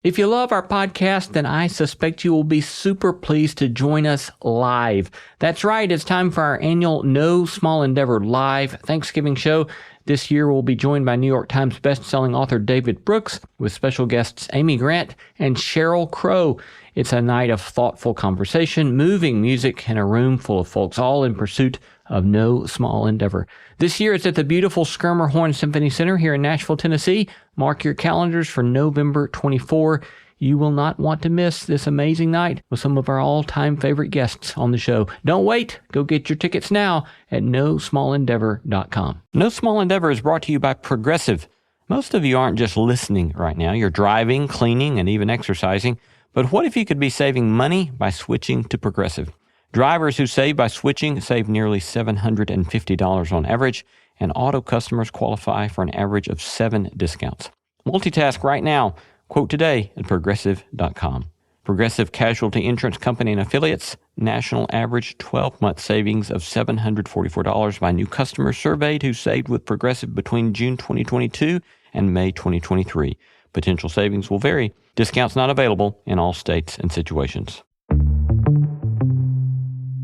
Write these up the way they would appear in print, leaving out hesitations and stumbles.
If you love our podcast, then I suspect you will be super pleased to join us live. That's right, it's time for our annual No Small Endeavor Live Thanksgiving show. This year we'll be joined by New York Times bestselling author David Brooks with special guests Amy Grant and Sheryl Crow. It's a night of thoughtful conversation, moving music, and a room full of folks all in pursuit of no small endeavor. This year it's at the beautiful Schermerhorn Symphony Center here in Nashville, Tennessee. Mark your calendars for November 24. You will not want to miss this amazing night with some of our all-time favorite guests on the show. Don't wait. Go get your tickets now at nosmallendeavor.com. No Small Endeavor is brought to you by Progressive. Most of you aren't just listening right now. You're driving, cleaning, and even exercising. But what if you could be saving money by switching to Progressive? Drivers who save by switching save nearly $750 on average, and auto customers qualify for an average of 7 discounts. Multitask right now. Quote today at Progressive.com. Progressive Casualty Insurance Company and Affiliates. National average 12-month savings of $744 by new customers surveyed who saved with Progressive between June 2022 and May 2023. Potential savings will vary. Discounts not available in all states and situations.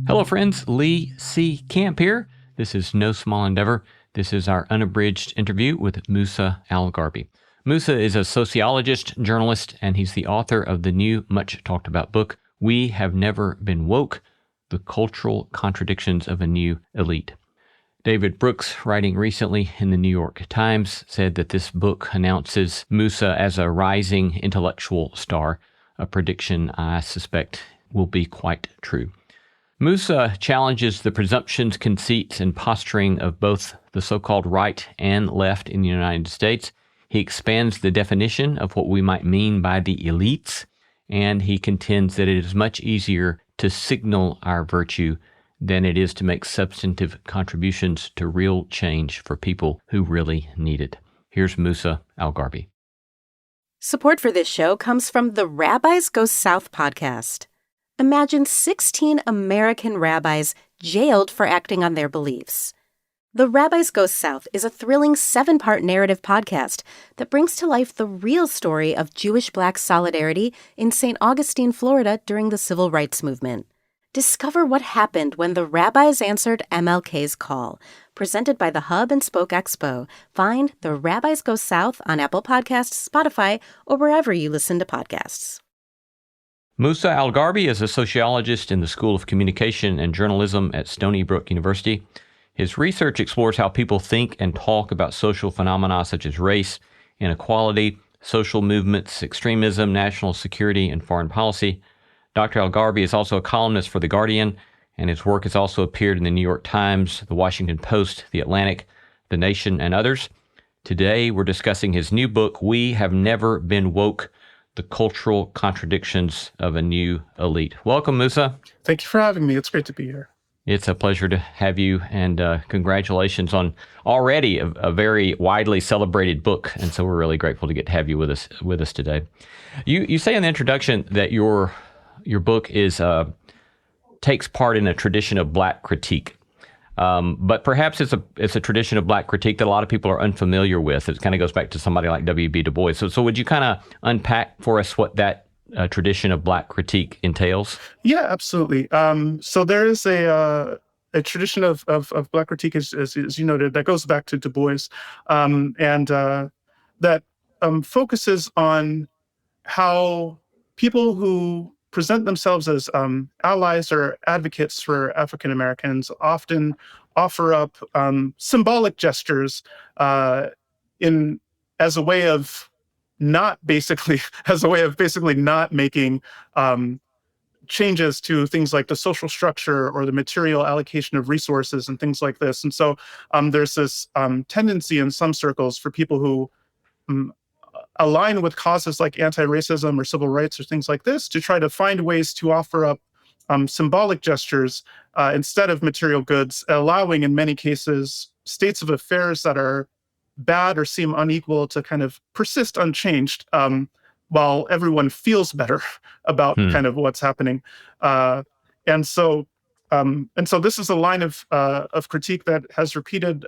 Hello, friends. Lee C. Camp here. This is No Small Endeavor. This is our unabridged interview with Musa al-Gharbi. Musa is a sociologist, journalist, and he's the author of the new, much-talked-about book, We Have Never Been Woke, The Cultural Contradictions of a New Elite. David Brooks, writing recently in the New York Times, said that this book announces Musa as a rising intellectual star, a prediction I suspect will be quite true. Musa challenges the presumptions, conceits, and posturing of both the so-called right and left in the United States. He expands the definition of what we might mean by the elites, and he contends that it is much easier to signal our virtue than it is to make substantive contributions to real change for people who really need it. Here's Musa al-Gharbi. Support for this show comes from the Rabbis Go South podcast. Imagine 16 American rabbis jailed for acting on their beliefs. The Rabbis Go South is a thrilling 7-part narrative podcast that brings to life the real story of Jewish-Black solidarity in St. Augustine, Florida during the Civil Rights Movement. Discover what happened when the rabbis answered MLK's call. Presented by the Hub and Spoke Expo. Find the Rabbis Go South on Apple Podcasts, Spotify, or wherever you listen to podcasts. Musa al-Gharbi is a sociologist in the School of Communication and Journalism at Stony Brook University. His research explores how people think and talk about social phenomena such as race, inequality, social movements, extremism, national security, and foreign policy. Dr. al-Gharbi is also a columnist for The Guardian, and his work has also appeared in the New York Times, The Washington Post, The Atlantic, The Nation, and others. Today, we're discussing his new book, We Have Never Been Woke, The Cultural Contradictions of a New Elite. Welcome, Musa. Thank you for having me. It's great to be here. It's a pleasure to have you, and congratulations on already a very widely celebrated book. And so we're really grateful to get to have you with us today. You say in the introduction that your book is takes part in a tradition of Black critique, but perhaps it's a tradition of Black critique that a lot of people are unfamiliar with. It kind of goes back to somebody like W.B. Du Bois. So would you kind of unpack for us what that tradition of Black critique entails? Yeah, absolutely. So there is a tradition of Black critique, as you noted, that goes back to Du Bois, and that focuses on how people who present themselves as allies or advocates for African Americans often offer up symbolic gestures as a way of basically not making changes to things like the social structure or the material allocation of resources and things like this. And so there's this tendency in some circles for people who align with causes like anti-racism or civil rights or things like this to try to find ways to offer up symbolic gestures instead of material goods, allowing in many cases states of affairs that are bad or seem unequal to kind of persist unchanged while everyone feels better about kind of what's happening. And so this is a line of critique that has repeated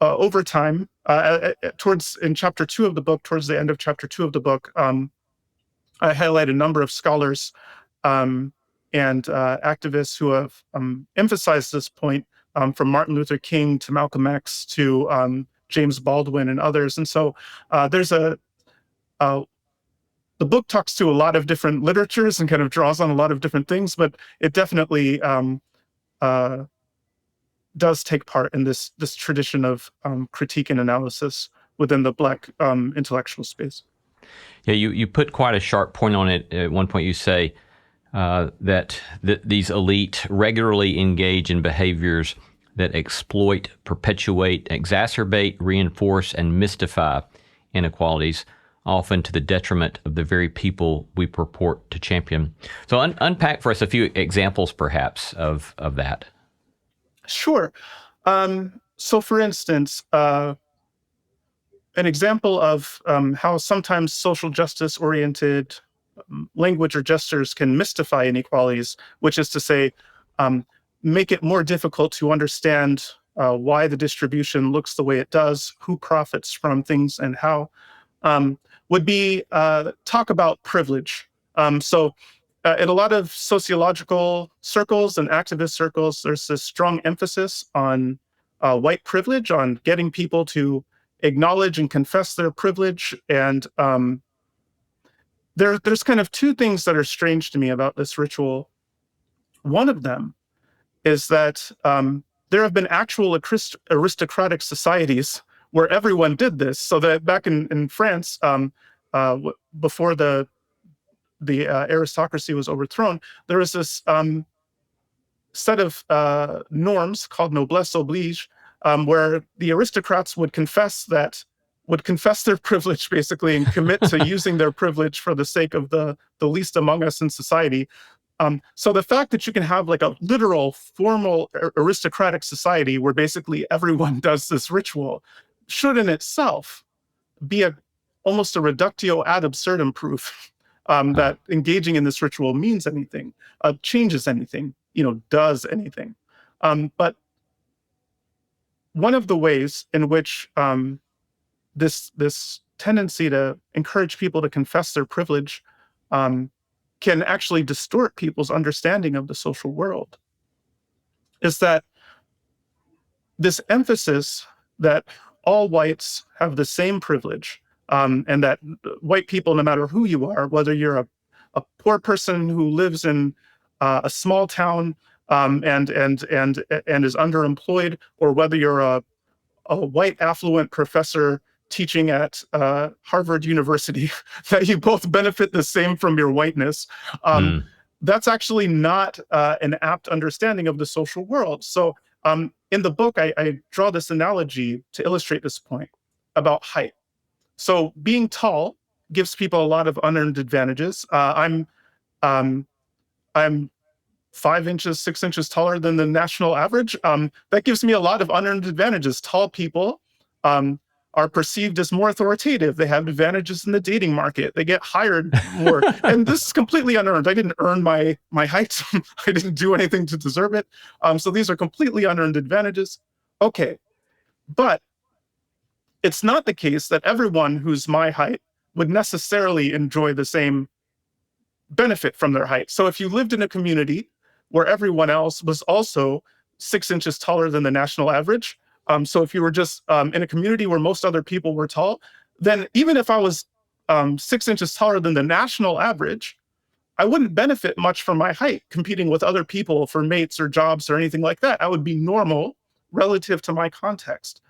over time. In chapter 2 of the book, towards the end of chapter 2 of the book, I highlight a number of scholars and activists who have emphasized this point, from Martin Luther King to Malcolm X to James Baldwin and others. And so there's uh, the book talks to a lot of different literatures and kind of draws on a lot of different things, but it definitely uh, does take part in this tradition of critique and analysis within the Black intellectual space. Yeah, you put quite a sharp point on it. At one point you say that these elite regularly engage in behaviors that exploit, perpetuate, exacerbate, reinforce, and mystify inequalities, often to the detriment of the very people we purport to champion. So unpack for us a few examples, perhaps, of that. Sure. So, for instance, an example of how sometimes social justice-oriented language or gestures can mystify inequalities, which is to say, make it more difficult to understand why the distribution looks the way it does, who profits from things, and how, would be talk about privilege. So in a lot of sociological circles and activist circles, there's this strong emphasis on white privilege, on getting people to acknowledge and confess their privilege. And there's kind of two things that are strange to me about this ritual. One of them is that there have been actual aristocratic societies where everyone did this. So that back in France, before the aristocracy was overthrown, there was this set of norms called noblesse oblige, where the aristocrats would confess their privilege, basically, and commit to using their privilege for the sake of the least among us in society. So the fact that you can have like a literal, formal aristocratic society where basically everyone does this ritual should in itself be almost a reductio ad absurdum proof that engaging in this ritual means anything, changes anything, does anything. But one of the ways in which this tendency to encourage people to confess their privilege can actually distort people's understanding of the social world is that this emphasis that all whites have the same privilege, and that white people, no matter who you are, whether you're a poor person who lives in a small town and is underemployed, or whether you're a white affluent professor teaching at Harvard University, that you both benefit the same from your whiteness. That's actually not an apt understanding of the social world. So in the book, I draw this analogy to illustrate this point about height. So being tall gives people a lot of unearned advantages. I'm 5 inches, 6 inches taller than the national average. That gives me a lot of unearned advantages. Tall people are perceived as more authoritative. They have advantages in the dating market. They get hired more. And this is completely unearned. I didn't earn my height. I didn't do anything to deserve it. So these are completely unearned advantages. Okay, but it's not the case that everyone who's my height would necessarily enjoy the same benefit from their height. So if you lived in a community where everyone else was also 6 inches taller than the national average, so if you were just in a community where most other people were tall, then even if I was 6 inches taller than the national average, I wouldn't benefit much from my height competing with other people for mates or jobs or anything like that. I would be normal relative to my context.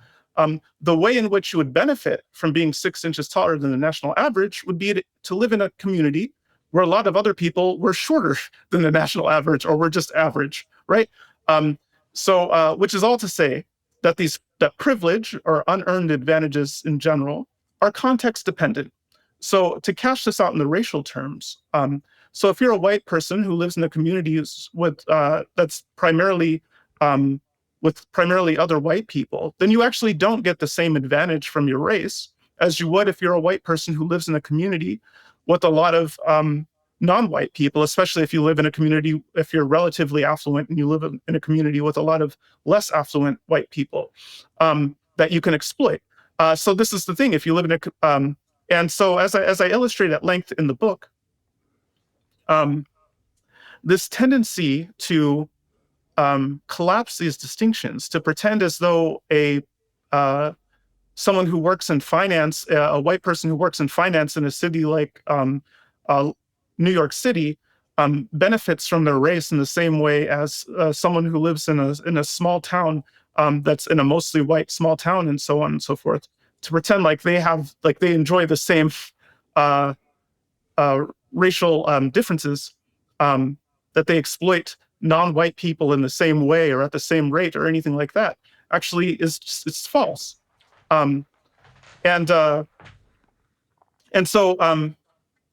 The way in which you would benefit from being 6 inches taller than the national average would be to live in a community where a lot of other people were shorter than the national average or were just average, right? So which is all to say that that privilege or unearned advantages in general are context dependent. So to cash this out in the racial terms, so if you're a white person who lives in a community with that's primarily with primarily other white people, then you actually don't get the same advantage from your race as you would if you're a white person who lives in a community with a lot of non-white people, especially if you live in a community, if you're relatively affluent and you live in a community with a lot of less affluent white people that you can exploit. So this is the thing, if you live in and so as I illustrate at length in the book, um, this tendency to collapse these distinctions, to pretend as though someone who works in finance, a white person who works in finance in a city like New York City, benefits from their race in the same way as someone who lives in a small town that's in a mostly white small town, and so on and so forth. To pretend like they enjoy the same uh, racial differences, that they exploit non-white people in the same way or at the same rate or anything like that, actually it's false. Um, and uh, and so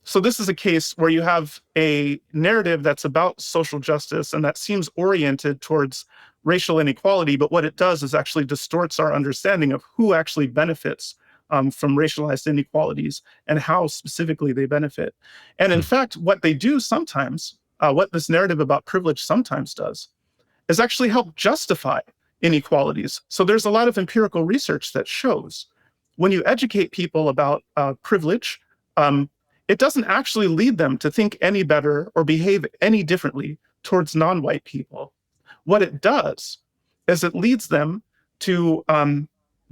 so this is a case where you have a narrative that's about social justice and that seems oriented towards racial inequality, but what it does is actually distorts our understanding of who actually benefits from racialized inequalities and how specifically they benefit. And in fact, what they do sometimes, what this narrative about privilege sometimes does, is actually help justify inequalities. So there's a lot of empirical research that shows when you educate people about privilege, it doesn't actually lead them to think any better or behave any differently towards non-white people. What it does is it leads them to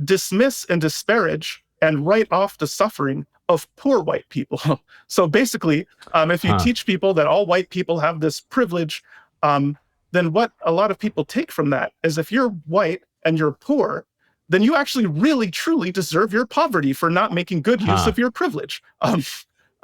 dismiss and disparage and write off the suffering of poor white people. So basically, if you teach people that all white people have this privilege, then what a lot of people take from that is if you're white and you're poor, then you actually really truly deserve your poverty for not making good use of your privilege.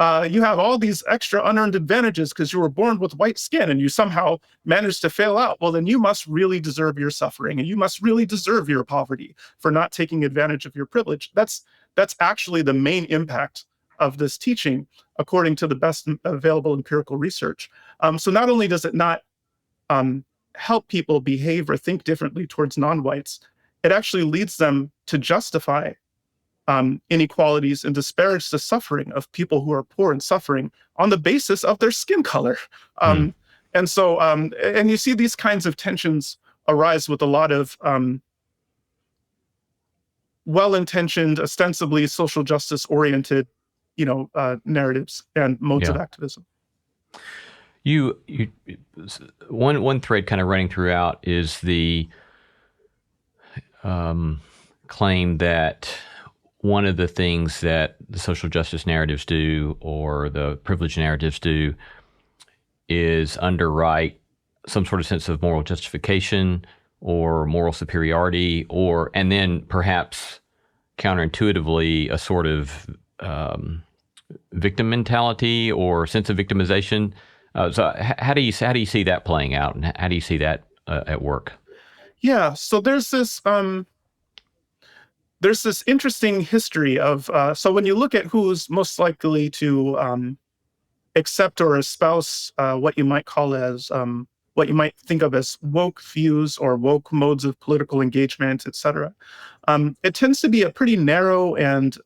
You have all these extra unearned advantages because you were born with white skin and you somehow managed to fail out. Well, then you must really deserve your suffering and you must really deserve your poverty for not taking advantage of your privilege. That's actually the main impact of this teaching, according to the best available empirical research. So not only does it not help people behave or think differently towards non-whites, it actually leads them to justify inequalities and disparage the suffering of people who are poor and suffering on the basis of their skin color. And so, and you see these kinds of tensions arise with a lot of well-intentioned, ostensibly social justice-oriented, narratives and modes of activism. One thread kind of running throughout is the claim that one of the things that the social justice narratives do or the privilege narratives do is underwrite some sort of sense of moral justification or moral superiority, and then perhaps counterintuitively a sort of victim mentality or sense of victimization. So how do you see that playing out, and how do you see that at work? Yeah, so there's this interesting history of so when you look at who's most likely to accept or espouse what you might think of as woke views or woke modes of political engagement, etc. It tends to be a pretty narrow and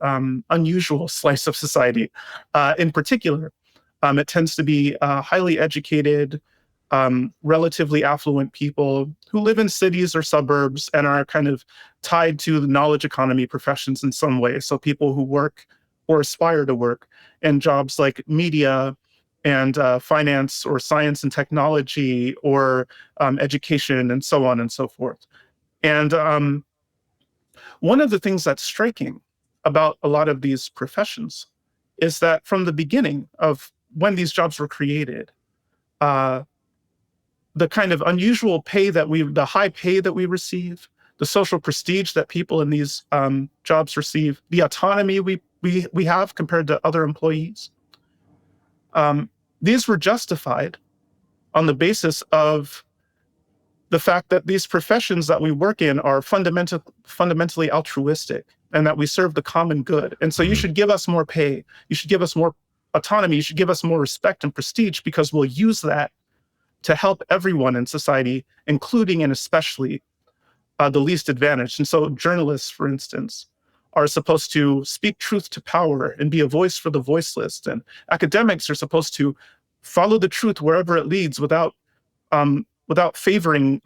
unusual slice of society. In particular, it tends to be highly educated, relatively affluent people who live in cities or suburbs and are kind of tied to the knowledge economy professions in some way. So people who work or aspire to work in jobs like media and finance or science and technology or education and so on and so forth. And one of the things that's striking about a lot of these professions is that from the beginning of when these jobs were created, the kind of unusual the high pay that we receive, the social prestige that people in these jobs receive, the autonomy we have compared to other employees, these were justified on the basis of the fact that these professions that we work in are fundamentally altruistic and that we serve the common good. And so you should give us more pay, you should give us more autonomy, you should give us more respect and prestige because we'll use that to help everyone in society, including and especially the least advantaged. And so journalists, for instance, are supposed to speak truth to power and be a voice for the voiceless. And academics are supposed to follow the truth wherever it leads without favoring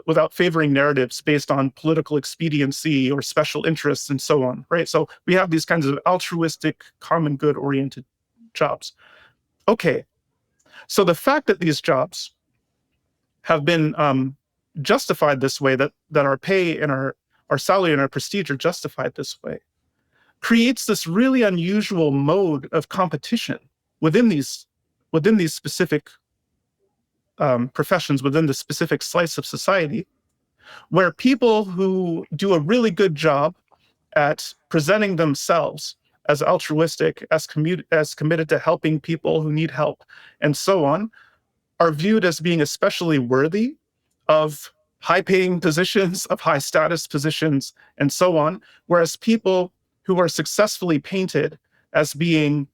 without favoring narratives based on political expediency or special interests and so on, right? So we have these kinds of altruistic, common good oriented jobs. Okay, So the fact that these jobs have been justified this way, that our pay and our salary and our prestige are justified this way, creates this really unusual mode of competition within these specific professions, within the specific slice of society, where people who do a really good job at presenting themselves as altruistic, as committed to helping people who need help, and so on, are viewed as being especially worthy of high-paying positions, of high-status positions, and so on, whereas people who are successfully painted as being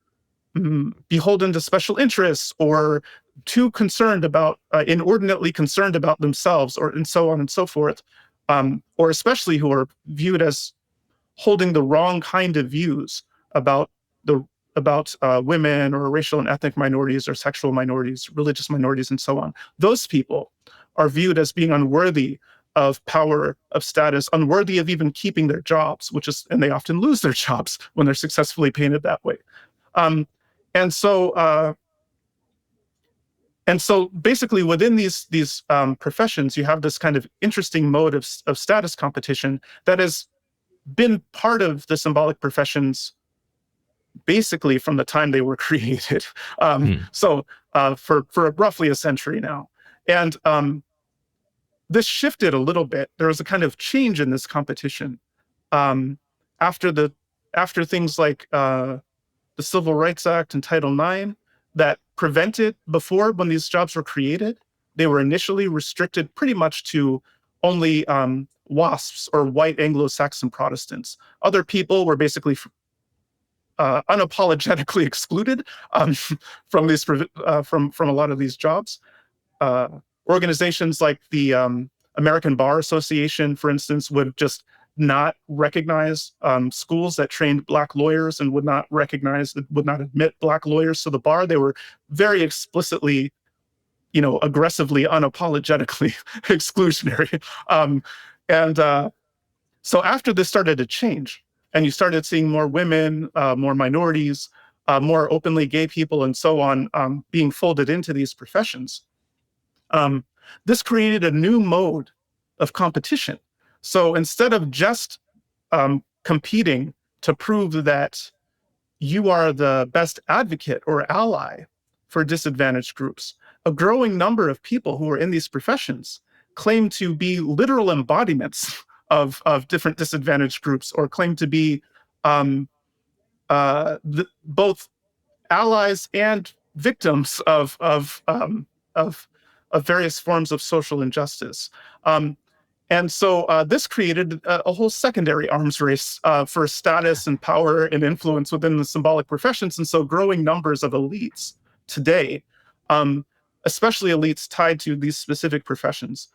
beholden to special interests or too concerned about, inordinately concerned about themselves, or and so on and so forth, or especially who are viewed as holding the wrong kind of views about women or racial and ethnic minorities or sexual minorities, religious minorities, and so on. Those people are viewed as being unworthy of power, of status, unworthy of even keeping their jobs, and they often lose their jobs when they're successfully painted that way. And so basically within these professions, you have this kind of interesting mode of status competition that has been part of the symbolic professions basically from the time they were created. So for roughly a century now. And this shifted a little bit. There was a kind of change in this competition after things like the Civil Rights Act and Title IX that prevented, before, when these jobs were created, they were initially restricted pretty much to only WASPs, or white Anglo-Saxon Protestants. Other people were basically unapologetically excluded from a lot of these jobs. Organizations like the American Bar Association, for instance, would just not recognize schools that trained Black lawyers, and would not admit Black lawyers to the bar. They were very explicitly, aggressively, unapologetically exclusionary. So after this started to change, and you started seeing more women, more minorities, more openly gay people, and so on, being folded into these professions, this created a new mode of competition. So instead of just competing to prove that you are the best advocate or ally for disadvantaged groups, a growing number of people who are in these professions claim to be literal embodiments of different disadvantaged groups, or claim to be both allies and victims of various forms of social injustice. And so this created a whole secondary arms race for status and power and influence within the symbolic professions. And so growing numbers of elites today, especially elites tied to these specific professions,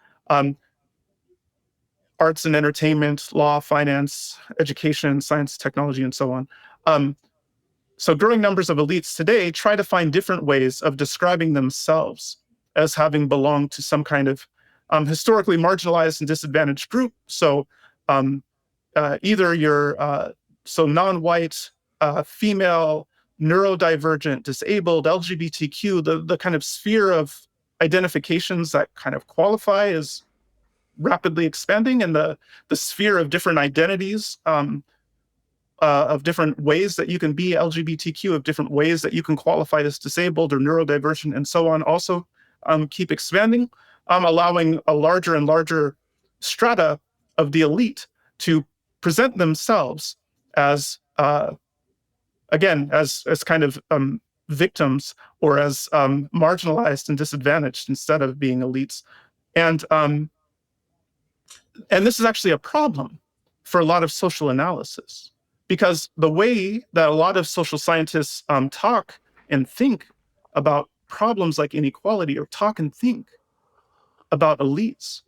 arts and entertainment, law, finance, education, science, technology, and so on. So growing numbers of elites today try to find different ways of describing themselves as having belonged to some kind of historically marginalized and disadvantaged group. So either you're non-white, female, neurodivergent, disabled, LGBTQ, the kind of sphere of identifications that kind of qualify as rapidly expanding, and the sphere of different identities, of different ways that you can be LGBTQ, of different ways that you can qualify as disabled or neurodivergent, and so on, also keep expanding, allowing a larger and larger strata of the elite to present themselves as, again, as kind of victims, or as marginalized and disadvantaged, instead of being elites. And this is actually a problem for a lot of social analysis, because the way that a lot of social scientists talk and think about problems like inequality, or talk and think about elites,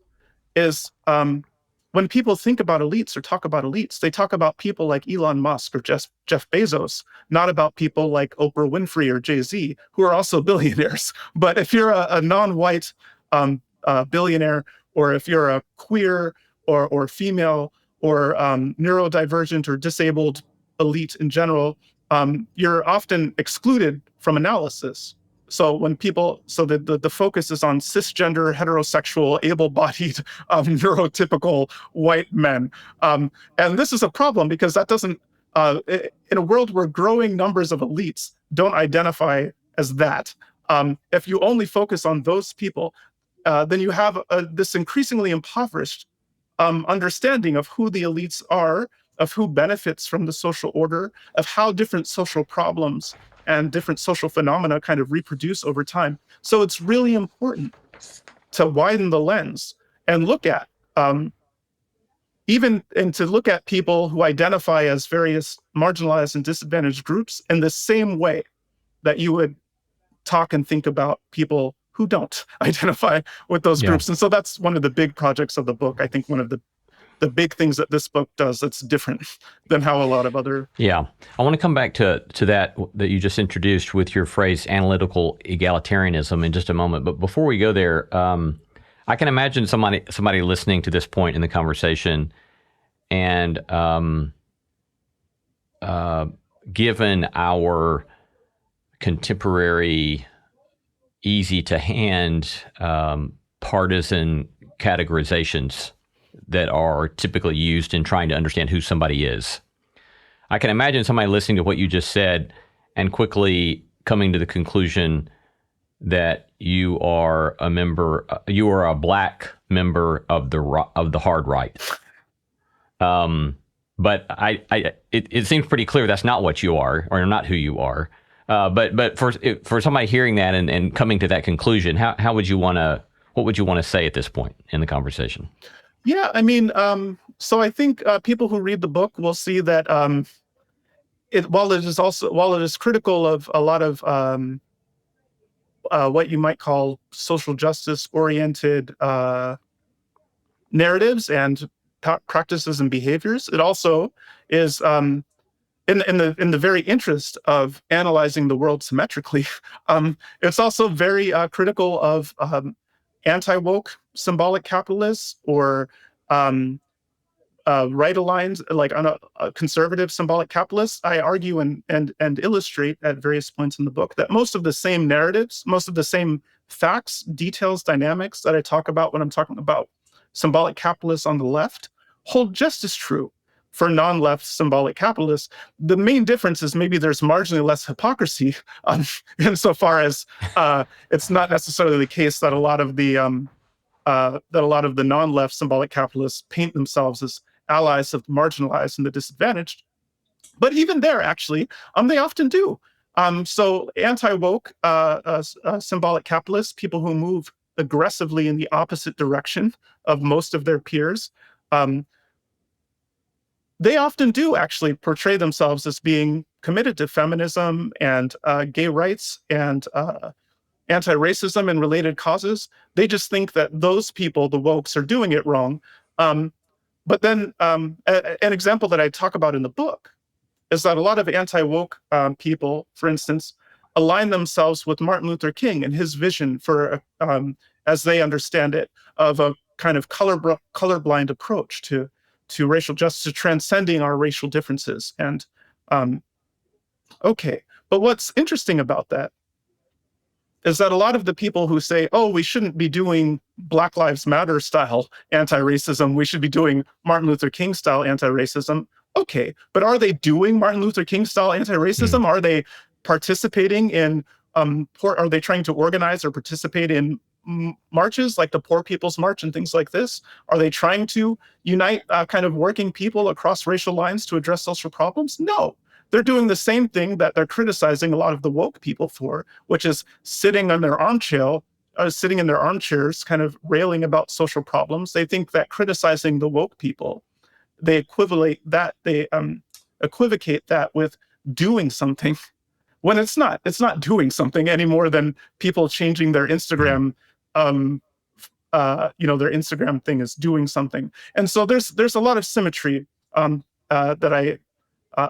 is when people think about elites or talk about elites, they talk about people like Elon Musk or Jeff Bezos, not about people like Oprah Winfrey or Jay-Z, who are also billionaires. But if you're a non-white billionaire, or if you're a queer or female or neurodivergent or disabled elite in general, you're often excluded from analysis. So when people, so the focus is on cisgender, heterosexual, able-bodied, neurotypical white men. And this is a problem because that doesn't, in a world where growing numbers of elites don't identify as that, if you only focus on those people, then you have this increasingly impoverished understanding of who the elites are, of who benefits from the social order, of how different social problems and different social phenomena kind of reproduce over time. So it's really important to widen the lens and look at to look at people who identify as various marginalized and disadvantaged groups in the same way that you would talk and think about people who don't identify with those groups. And so that's one of the big projects of the book. I think one of the big things that this book does that's different than how a lot of other... Yeah. I want to come back to that you just introduced with your phrase analytical egalitarianism in just a moment. But before we go there, I can imagine somebody listening to this point in the conversation and given our contemporary, easy to hand partisan categorizations that are typically used in trying to understand who somebody is. I can imagine somebody listening to what you just said and quickly coming to the conclusion that you are a black member of the hard right. But it seems pretty clear that's not what you are, or not who you are. But for somebody hearing that and coming to that conclusion, what would you want to say at this point in the conversation? Yeah, I mean, so I think people who read the book will see that while it is critical of a lot of what you might call social justice oriented narratives and practices and behaviors, it also is in the very interest of analyzing the world symmetrically. It's also very critical of anti-woke symbolic capitalists or right-aligned, like on a conservative symbolic capitalists. I argue and illustrate at various points in the book that most of the same narratives, most of the same facts, details, dynamics that I talk about when I'm talking about symbolic capitalists on the left hold just as true for non-left symbolic capitalists. The main difference is maybe there's marginally less hypocrisy insofar as it's not necessarily the case that a lot of the non-left symbolic capitalists paint themselves as allies of the marginalized and the disadvantaged. But even there, actually, they often do. So anti-woke symbolic capitalists, people who move aggressively in the opposite direction of most of their peers, they often do actually portray themselves as being committed to feminism and gay rights and anti-racism and related causes. They just think that those people, the wokes, are doing it wrong. But then an example that I talk about in the book is that a lot of anti-woke people, for instance, align themselves with Martin Luther King and his vision for, as they understand it, of a kind of colorblind approach to racial justice, to transcending our racial differences. And okay, but what's interesting about that is that a lot of the people who say, oh, we shouldn't be doing Black Lives Matter style anti-racism, we should be doing Martin Luther King style anti-racism. Okay, but are they doing Martin Luther King style anti-racism? Are they participating in, are they trying to organize or participate in marches like the Poor People's March and things like this? Are they trying to unite kind of working people across racial lines to address social problems? No. They're doing the same thing that they're criticizing a lot of the woke people for, which is sitting in their armchairs, kind of railing about social problems. They think that criticizing the woke people, they equivocate that with doing something, when it's not. It's not doing something any more than people changing their Instagram. Their Instagram thing is doing something. And so there's a lot of symmetry that I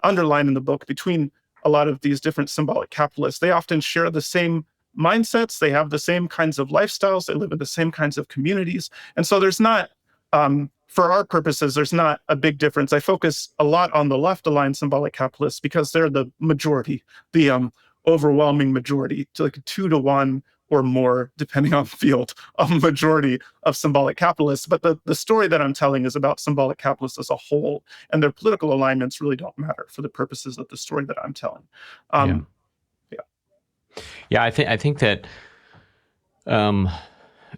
underline in the book between a lot of these different symbolic capitalists. They often share the same mindsets. They have the same kinds of lifestyles. They live in the same kinds of communities. And so there's not, for our purposes, there's not a big difference. I focus a lot on the left-aligned symbolic capitalists because they're the majority, the overwhelming majority, to like a 2-to-1 or more, depending on field, a majority of symbolic capitalists. But the story that I'm telling is about symbolic capitalists as a whole, and their political alignments really don't matter for the purposes of the story that I'm telling. Yeah. Yeah, I think that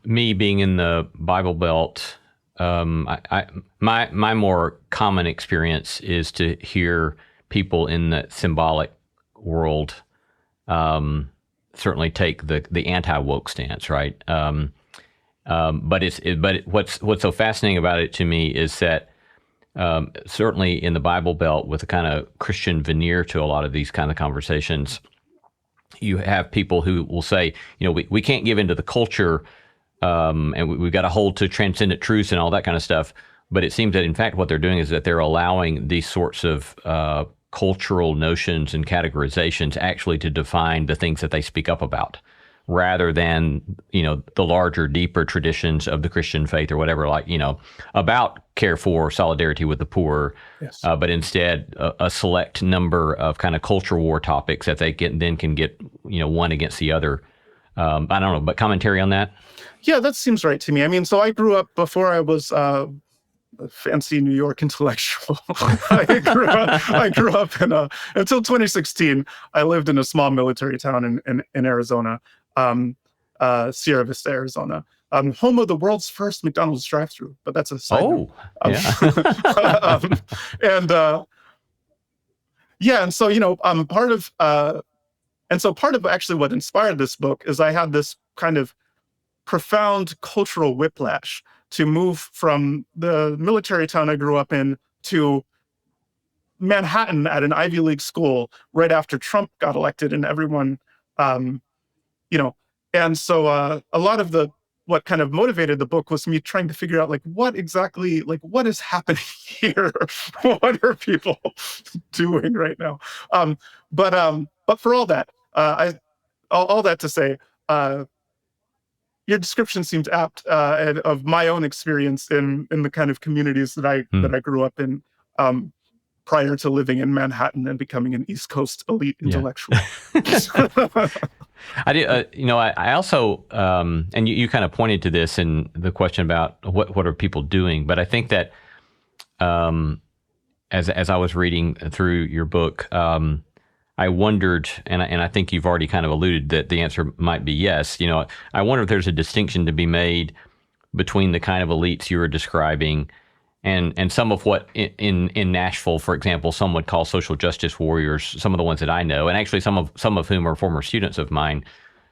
me being in the Bible Belt, my more common experience is to hear people in the symbolic world certainly take the anti-woke stance, right? But what's so fascinating about it to me is that certainly in the Bible Belt, with a kind of Christian veneer to a lot of these kind of conversations, you have people who will say, we can't give into the culture, and we've got to hold to transcendent truths and all that kind of stuff. But it seems that, in fact, what they're doing is that they're allowing these sorts of cultural notions and categorizations actually to define the things that they speak up about, rather than, the larger, deeper traditions of the Christian faith or whatever, like, about care for, solidarity with the poor, Yes. But instead a select number of kind of culture war topics that they can get, one against the other. I don't know, but commentary on that? Yeah, that seems right to me. I mean, so I grew up, before I was a fancy New York intellectual. I grew up until 2016, I lived in a small military town in Arizona, Sierra Vista, Arizona. Home of the world's first McDonald's drive-thru, but that's a side note. Yeah. And so, part of actually what inspired this book is I had this kind of profound cultural whiplash to move from the military town I grew up in to Manhattan at an Ivy League school right after Trump got elected, and everyone, and so a lot of what kind of motivated the book was me trying to figure out what is happening here? What are people doing right now? But for all that, all that to say, your description seems apt, of my own experience in the kind of communities that I grew up in, prior to living in Manhattan and becoming an East Coast elite intellectual. I did. I also, and you kind of pointed to this in the question about what are people doing, but I think that as I was reading through your book, I wondered, and I think you've already kind of alluded that the answer might be yes. I wonder if there's a distinction to be made between the kind of elites you were describing and some of what in Nashville, for example, some would call social justice warriors, some of the ones that I know, and actually some of whom are former students of mine,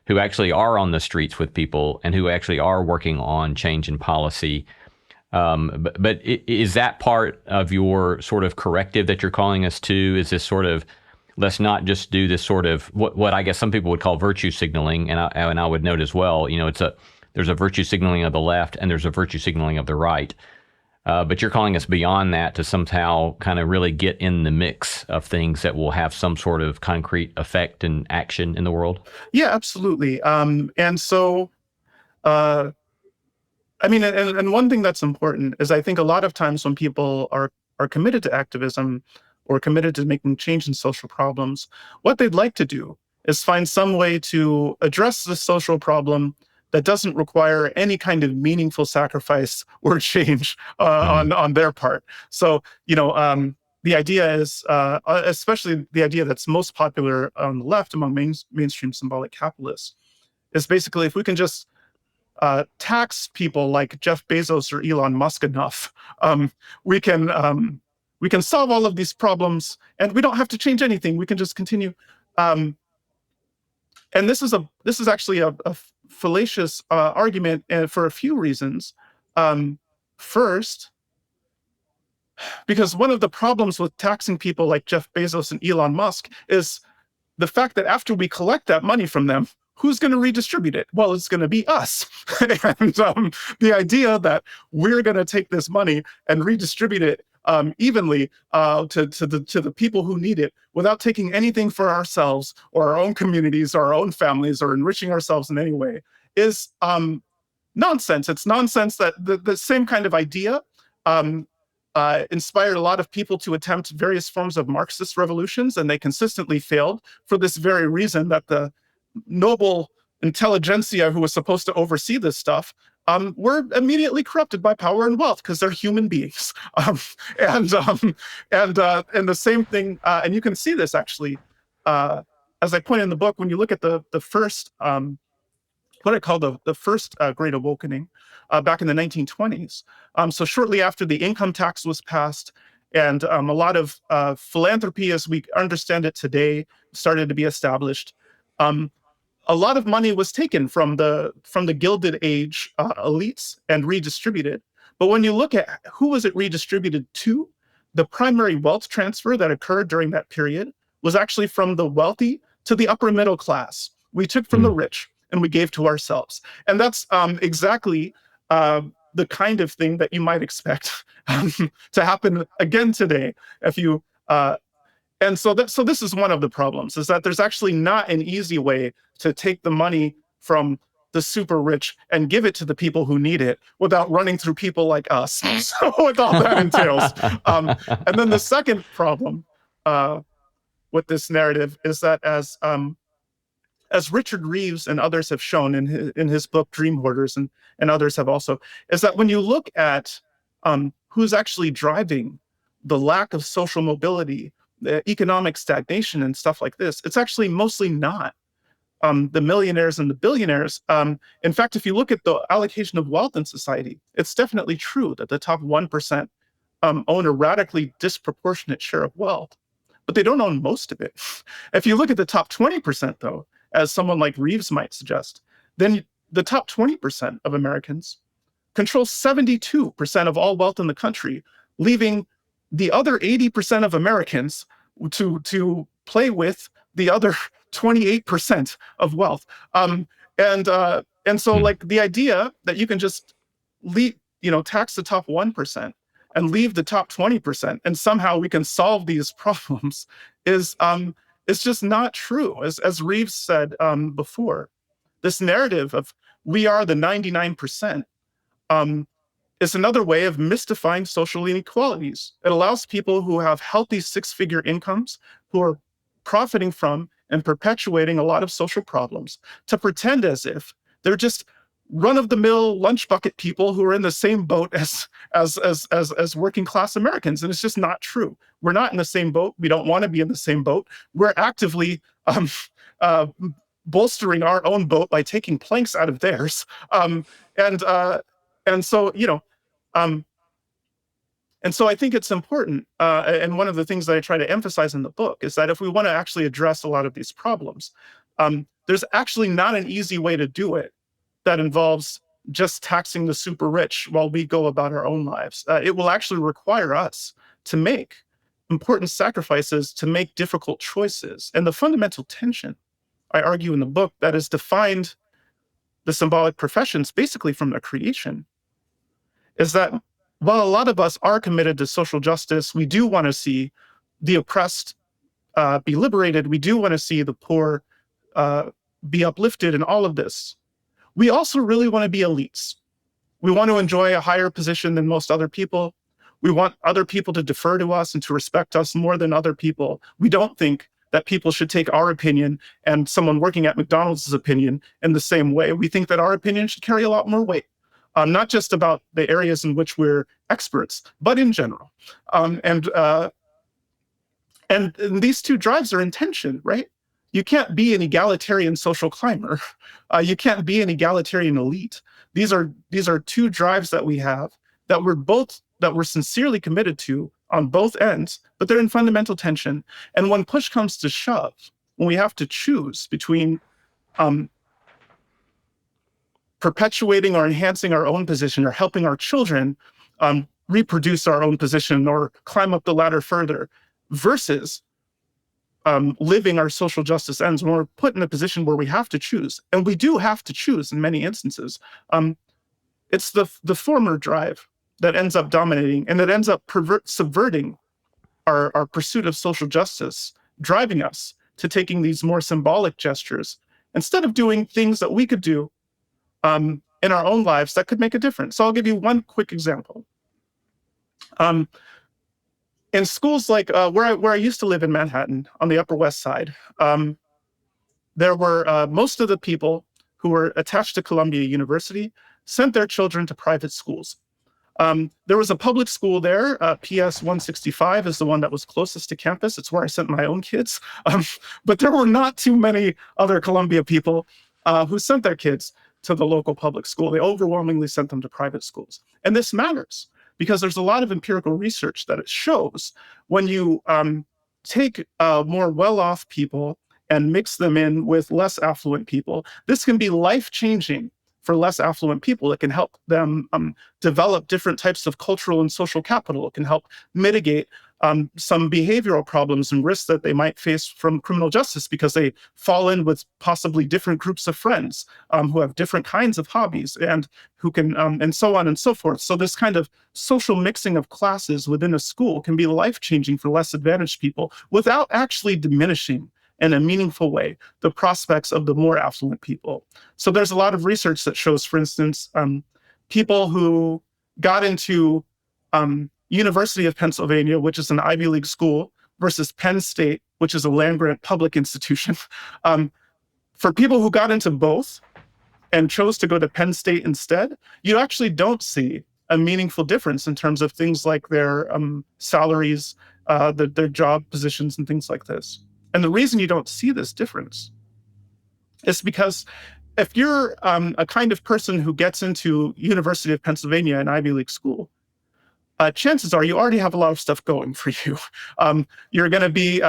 who actually are on the streets with people and who actually are working on change in policy. But is that part of your sort of corrective that you're calling us to? Is this sort of, let's not just do this sort of what I guess some people would call virtue signaling, and I would note as well, there's a virtue signaling of the left and there's a virtue signaling of the right. But you're calling us beyond that to somehow kind of really get in the mix of things that will have some sort of concrete effect and action in the world? Yeah, absolutely. And so, and one thing that's important is I think a lot of times when people are committed to activism or committed to making change in social problems, what they'd like to do is find some way to address the social problem that doesn't require any kind of meaningful sacrifice or change on their part. So, the idea is, especially the idea that's most popular on the left among mainstream symbolic capitalists, is basically if we can just tax people like Jeff Bezos or Elon Musk enough, we can solve all of these problems, and we don't have to change anything. We can just continue. And this is actually a fallacious argument, for a few reasons. First, because one of the problems with taxing people like Jeff Bezos and Elon Musk is the fact that after we collect that money from them, who's going to redistribute it? Well, it's going to be us. And the idea that we're going to take this money and redistribute it evenly to the people who need it without taking anything for ourselves or our own communities or our own families or enriching ourselves in any way is nonsense. It's nonsense that the same kind of idea inspired a lot of people to attempt various forms of Marxist revolutions, and they consistently failed for this very reason, that the noble intelligentsia who was supposed to oversee this stuff were immediately corrupted by power and wealth because they're human beings. And the same thing, and you can see this actually, as I point in the book, when you look at the first what I call the first Great Awakening back in the 1920s. So shortly after the income tax was passed, and a lot of philanthropy, as we understand it today, started to be established. A lot of money was taken from the Gilded Age elites and redistributed. But when you look at who was it redistributed to, the primary wealth transfer that occurred during that period was actually from the wealthy to the upper middle class. We took from the rich and we gave to ourselves. And that's exactly the kind of thing that you might expect to happen again today. If you and so this is one of the problems, is that there's actually not an easy way to take the money from the super rich and give it to the people who need it without running through people like us. So what all that entails. And then the second problem with this narrative is that as Richard Reeves and others have shown in his book Dream Hoarders, and others have also, is that when you look at who's actually driving the lack of social mobility, the economic stagnation and stuff like this, it's actually mostly not the millionaires and the billionaires. In fact, if you look at the allocation of wealth in society, it's definitely true that the top 1% own a radically disproportionate share of wealth, but they don't own most of it. If you look at the top 20%, though, as someone like Reeves might suggest, then the top 20% of Americans control 72% of all wealth in the country, leaving the other 80% of Americans to play with the other 28% of wealth. And so like the idea that you can just tax the top 1% and leave the top 20% and somehow we can solve these problems is just not true. As Reeves said before, this narrative of we are the 99% is another way of mystifying social inequalities. It allows people who have healthy six-figure incomes, who are profiting from and perpetuating a lot of social problems, to pretend as if they're just run-of-the-mill lunch bucket people who are in the same boat as working class Americans. And it's just not true. We're not in the same boat. We don't want to be in the same boat. We're actively bolstering our own boat by taking planks out of theirs. And so I think it's important, and one of the things that I try to emphasize in the book is that if we want to actually address a lot of these problems, there's actually not an easy way to do it that involves just taxing the super rich while we go about our own lives. It will actually require us to make important sacrifices, to make difficult choices. And the fundamental tension, I argue in the book, that has defined the symbolic professions basically from their creation, is that while a lot of us are committed to social justice, we do want to see the oppressed be liberated, we do want to see the poor be uplifted in all of this, we also really want to be elites. We want to enjoy a higher position than most other people. We want other people to defer to us and to respect us more than other people. We don't think that people should take our opinion and someone working at McDonald's opinion in the same way. We think that our opinion should carry a lot more weight. Not just about the areas in which we're experts, but in general. And these two drives are in tension, right? You can't be an egalitarian social climber. You can't be an egalitarian elite. These are two drives that we have that we're sincerely committed to on both ends, but they're in fundamental tension. And when push comes to shove, when we have to choose between perpetuating or enhancing our own position or helping our children reproduce our own position or climb up the ladder further versus living our social justice ends, when we're put in a position where we have to choose, and we do have to choose in many instances, it's the former drive that ends up dominating and that ends up subverting our pursuit of social justice, driving us to taking these more symbolic gestures instead of doing things that we could do in our own lives that could make a difference. So I'll give you one quick example. Um, in schools like where I used to live in Manhattan on the Upper West Side, there were most of the people who were attached to Columbia University sent their children to private schools. There was a public school there. PS 165 is the one that was closest to campus. It's where I sent my own kids. But there were not too many other Columbia people who sent their kids to the local public school. They overwhelmingly sent them to private schools. And this matters because there's a lot of empirical research that it shows when you take more well-off people and mix them in with less affluent people, this can be life-changing for less affluent people. It can help them develop different types of cultural and social capital. It can help mitigate some behavioral problems and risks that they might face from criminal justice because they fall in with possibly different groups of friends who have different kinds of hobbies and who can, and so on and so forth. So this kind of social mixing of classes within a school can be life-changing for less advantaged people without actually diminishing in a meaningful way the prospects of the more affluent people. So there's a lot of research that shows, for instance, people who got into University of Pennsylvania, which is an Ivy League school, versus Penn State, which is a land-grant public institution. For people who got into both and chose to go to Penn State instead, you actually don't see a meaningful difference in terms of things like their salaries, their job positions, and things like this. And the reason you don't see this difference is because if you're a kind of person who gets into University of Pennsylvania, an Ivy League school, chances are you already have a lot of stuff going for you. You're going to be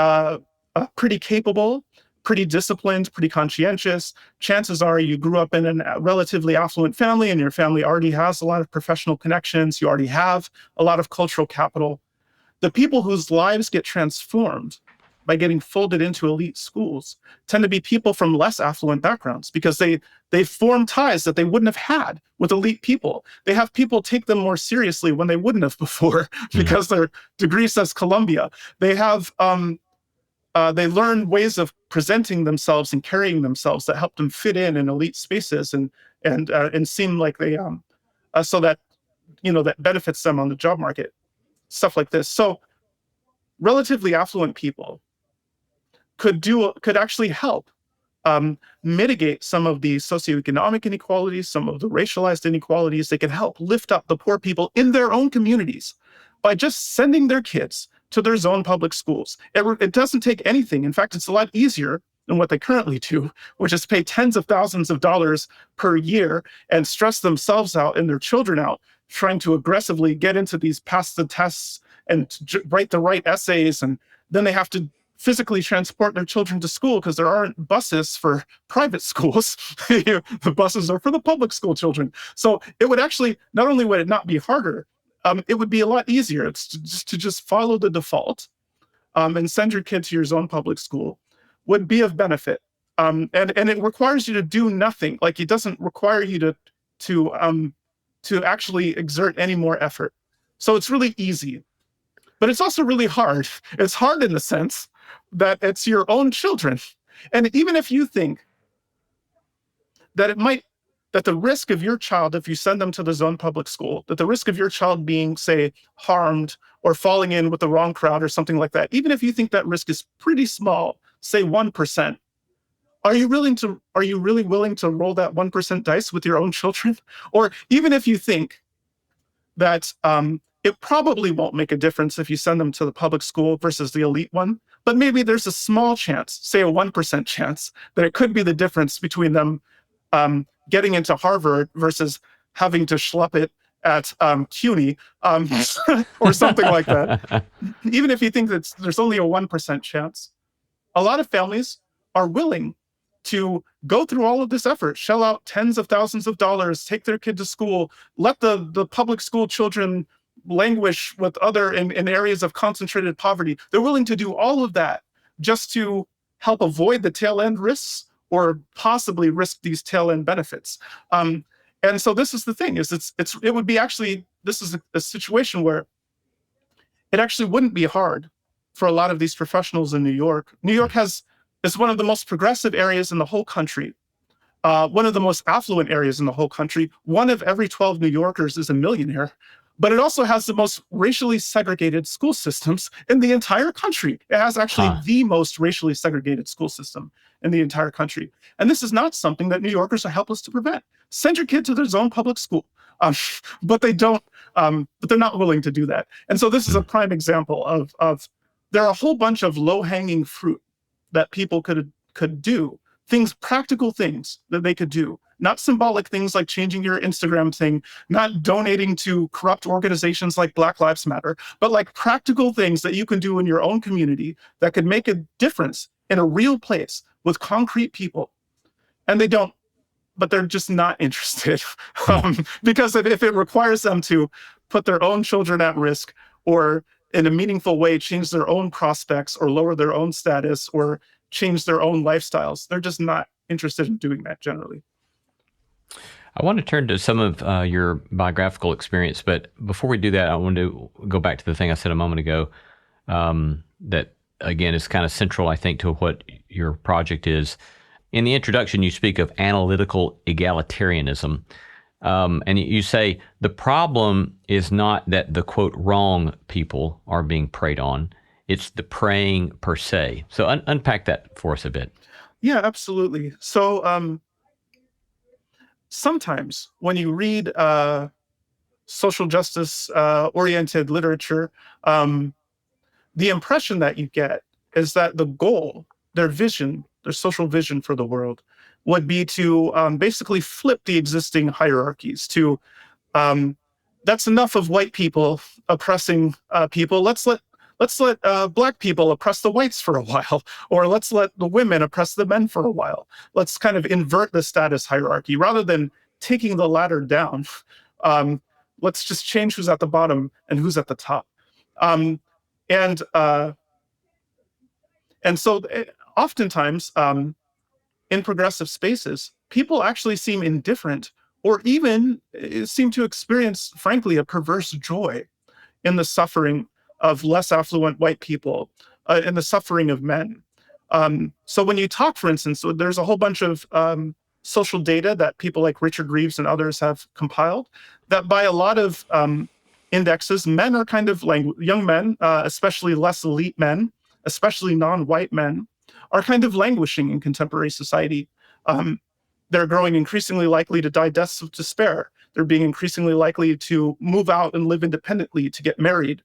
pretty capable, pretty disciplined, pretty conscientious. Chances are you grew up in a relatively affluent family and your family already has a lot of professional connections. You already have a lot of cultural capital. The people whose lives get transformed by getting folded into elite schools tend to be people from less affluent backgrounds because they form ties that they wouldn't have had with elite people. They have people take them more seriously when they wouldn't have before because their degree says Columbia. They have they learn ways of presenting themselves and carrying themselves that help them fit in elite spaces and seem like they so that that benefits them on the job market, stuff like this. So relatively affluent people could actually help mitigate some of the socioeconomic inequalities, some of the racialized inequalities. They can help lift up the poor people in their own communities by just sending their kids to their zone public schools. It doesn't take anything. In fact, it's a lot easier than what they currently do, which is pay tens of thousands of dollars per year and stress themselves out and their children out trying to aggressively get into these pass the tests and write the right essays. And then they have to physically transport their children to school because there aren't buses for private schools. The buses are for the public school children. So it would actually, not only would it not be harder, it would be a lot easier. It's to just follow the default and send your kid to your zone public school would be of benefit. And it requires you to do nothing. Like it doesn't require you to actually exert any more effort. So it's really easy. But it's also really hard. It's hard in the sense that it's your own children. And even if you think that that the risk of your child, if you send them to the zone public school, that the risk of your child being, say, harmed or falling in with the wrong crowd or something like that, even if you think that risk is pretty small, say 1%, are you really willing to roll that 1% dice with your own children? Or even if you think that it probably won't make a difference if you send them to the public school versus the elite one, but maybe there's a small chance, say a 1% chance, that it could be the difference between them getting into Harvard versus having to schlepp it at CUNY or something like that. Even if you think that there's only a 1% chance, a lot of families are willing to go through all of this effort, shell out tens of thousands of dollars, take their kid to school, let the public school children languish with in areas of concentrated poverty. They're willing to do all of that just to help avoid the tail end risks or possibly risk these tail end benefits. And so this is the thing: is it would be actually, this is a situation where it actually wouldn't be hard for a lot of these professionals in New York. New York is one of the most progressive areas in the whole country. One of the most affluent areas in the whole country. One of every 12 New Yorkers is a millionaire. But it also has the most racially segregated school systems in the entire country. It has actually the most racially segregated school system in the entire country. And this is not something that New Yorkers are helpless to prevent. Send your kid to their own public school. But they don't, but they're not willing to do that. And so this is a prime example of there are a whole bunch of low-hanging fruit that people could do, practical things that they could do, not symbolic things like changing your Instagram thing, not donating to corrupt organizations like Black Lives Matter, but like practical things that you can do in your own community that could make a difference in a real place with concrete people. And they don't, but they're just not interested. Because if it requires them to put their own children at risk, or in a meaningful way change their own prospects, or lower their own status, or change their own lifestyles, they're just not interested in doing that generally. I want to turn to some of your biographical experience, but before we do that, I want to go back to the thing I said a moment ago that, again, is kind of central, I think, to what your project is. In the introduction, you speak of analytical egalitarianism, and you say the problem is not that the, quote, wrong people are being preyed on, it's the preying per se. So unpack that for us a bit. Yeah, absolutely. So sometimes when you read social justice oriented literature, the impression that you get is that the goal, their vision, their social vision for the world would be to basically flip the existing hierarchies to that's enough of white people oppressing people. Let's let Black people oppress the whites for a while, or let's let the women oppress the men for a while. Let's kind of invert the status hierarchy rather than taking the ladder down. Let's just change who's at the bottom and who's at the top. And so oftentimes in progressive spaces, people actually seem indifferent, or even seem to experience, frankly, a perverse joy in the suffering of less affluent white people, in the suffering of men. So when you talk, for instance, there's a whole bunch of social data that people like Richard Reeves and others have compiled, that by a lot of indexes, men are kind of young men, especially less elite men, especially non-white men, are kind of languishing in contemporary society. They're growing increasingly likely to die deaths of despair. They're being increasingly likely to move out and live independently, to get married,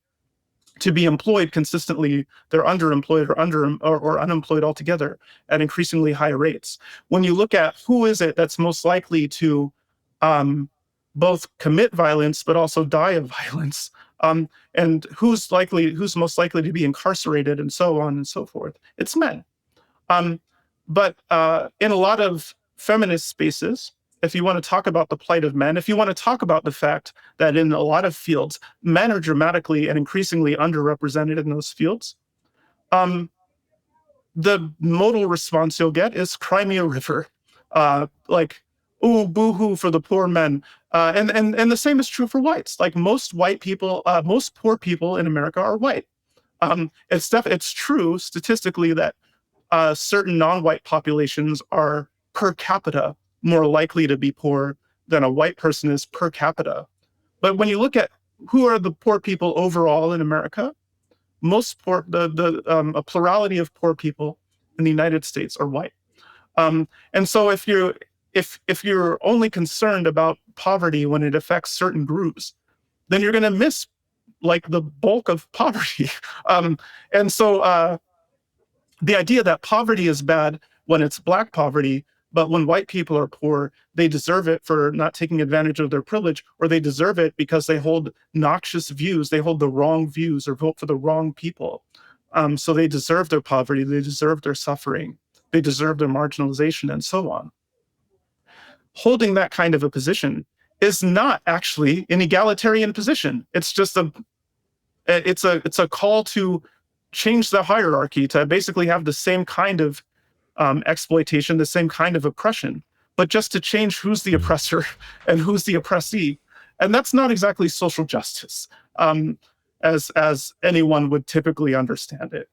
to be employed consistently. They're underemployed or unemployed altogether at increasingly high rates. When you look at who is it that's most likely to both commit violence but also die of violence, and who's most likely to be incarcerated, and so on and so forth, it's men. But in a lot of feminist spaces, if you want to talk about the plight of men, if you want to talk about the fact that in a lot of fields, men are dramatically and increasingly underrepresented in those fields, the modal response you'll get is cry me a river, like, ooh, boo-hoo for the poor men. And the same is true for whites. Like most poor people in America are white. It's true statistically that certain non-white populations are per capita more likely to be poor than a white person is per capita. But when you look at who are the poor people overall in America, a plurality of poor people in the United States are white. And so if you're only concerned about poverty when it affects certain groups, then you're going to miss like the bulk of poverty. And so the idea that poverty is bad when it's Black poverty, but when white people are poor, they deserve it for not taking advantage of their privilege, or they deserve it because they hold noxious views, they hold the wrong views or vote for the wrong people. So they deserve their poverty, they deserve their suffering, they deserve their marginalization, and so on. Holding that kind of a position is not actually an egalitarian position. It's just it's a call to change the hierarchy, to basically have the same kind of exploitation, the same kind of oppression, but just to change who's the oppressor and who's the oppressee. And that's not exactly social justice, as anyone would typically understand it.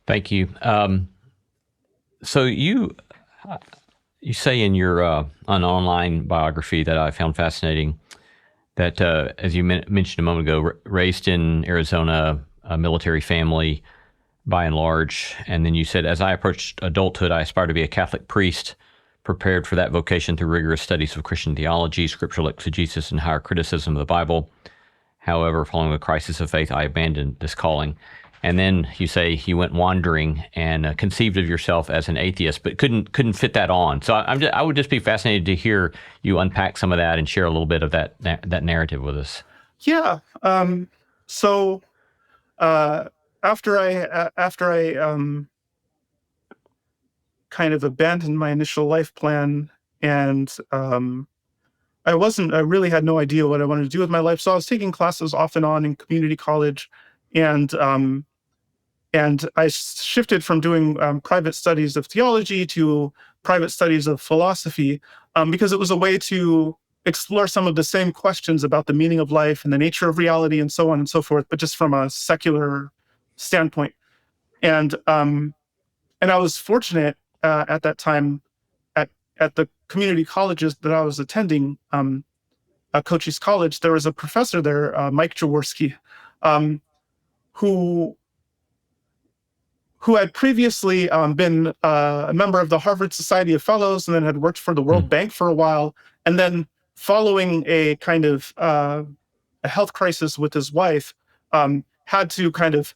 Thank you. So you say in your an online biography that I found fascinating that, as you mentioned a moment ago, raised in Arizona, a military family by and large. And then you said, as I approached adulthood, I aspired to be a Catholic priest, prepared for that vocation through rigorous studies of Christian theology, scriptural exegesis, and higher criticism of the Bible. However, following the crisis of faith, I abandoned this calling. And then you say you went wandering and conceived of yourself as an atheist, but couldn't fit that on. So I would just be fascinated to hear you unpack some of that and share a little bit of that narrative with us. Yeah. So after I kind of abandoned my initial life plan, and I really had no idea what I wanted to do with my life. So I was taking classes off and on in community college, and I shifted from doing private studies of theology to private studies of philosophy, because it was a way to explore some of the same questions about the meaning of life and the nature of reality and so on and so forth, but just from a secular standpoint. And I was fortunate at that time at the community colleges that I was attending, Cochise College. There was a professor there, Mike Jaworski, who had previously been a member of the Harvard Society of Fellows, and then had worked for the World Bank for a while. And then, following a kind of a health crisis with his wife, had to kind of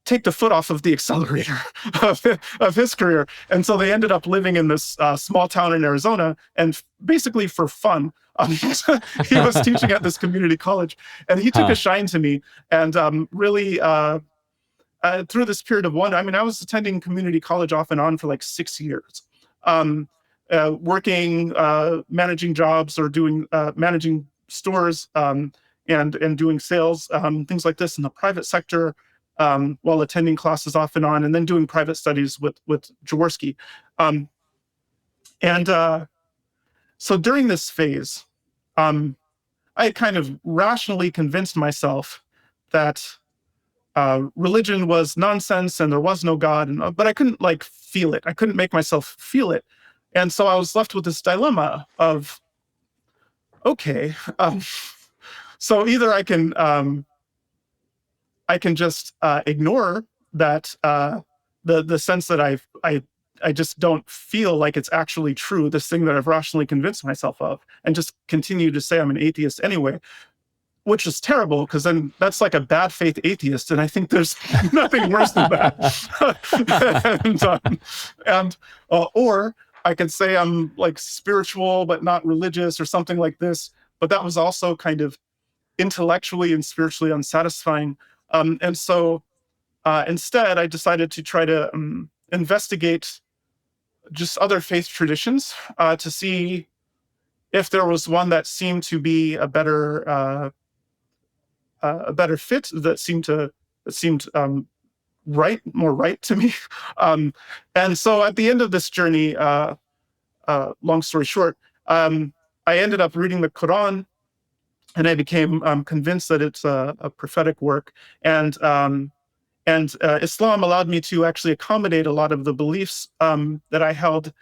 take the foot off of the accelerator of his career. And so they ended up living in this small town in Arizona, and basically for fun. He was teaching at this community college, and he took a shine to me, and really through this period of wonder. I mean, I was attending community college off and on for like 6 years, working, managing jobs, or doing managing stores, and doing sales, things like this in the private sector, while attending classes off and on, and then doing private studies with Jaworski. So during this phase, I had kind of rationally convinced myself that religion was nonsense and there was no God, but I couldn't like feel it. I couldn't make myself feel it. And so I was left with this dilemma of, okay, so either I can just ignore that, the sense that I just don't feel like it's actually true, this thing that I've rationally convinced myself of, and just continue to say I'm an atheist anyway, which is terrible, because then that's like a bad faith atheist, and I think there's nothing worse than that. Or I could say I'm like spiritual but not religious, or something like this, but that was also kind of intellectually and spiritually unsatisfying. And so instead, I decided to try to investigate just other faith traditions, to see if there was one that seemed to be a better fit, that seemed more right to me. And so at the end of this journey, long story short, I ended up reading the Quran, and I became convinced that it's a prophetic work. And Islam allowed me to actually accommodate a lot of the beliefs that I held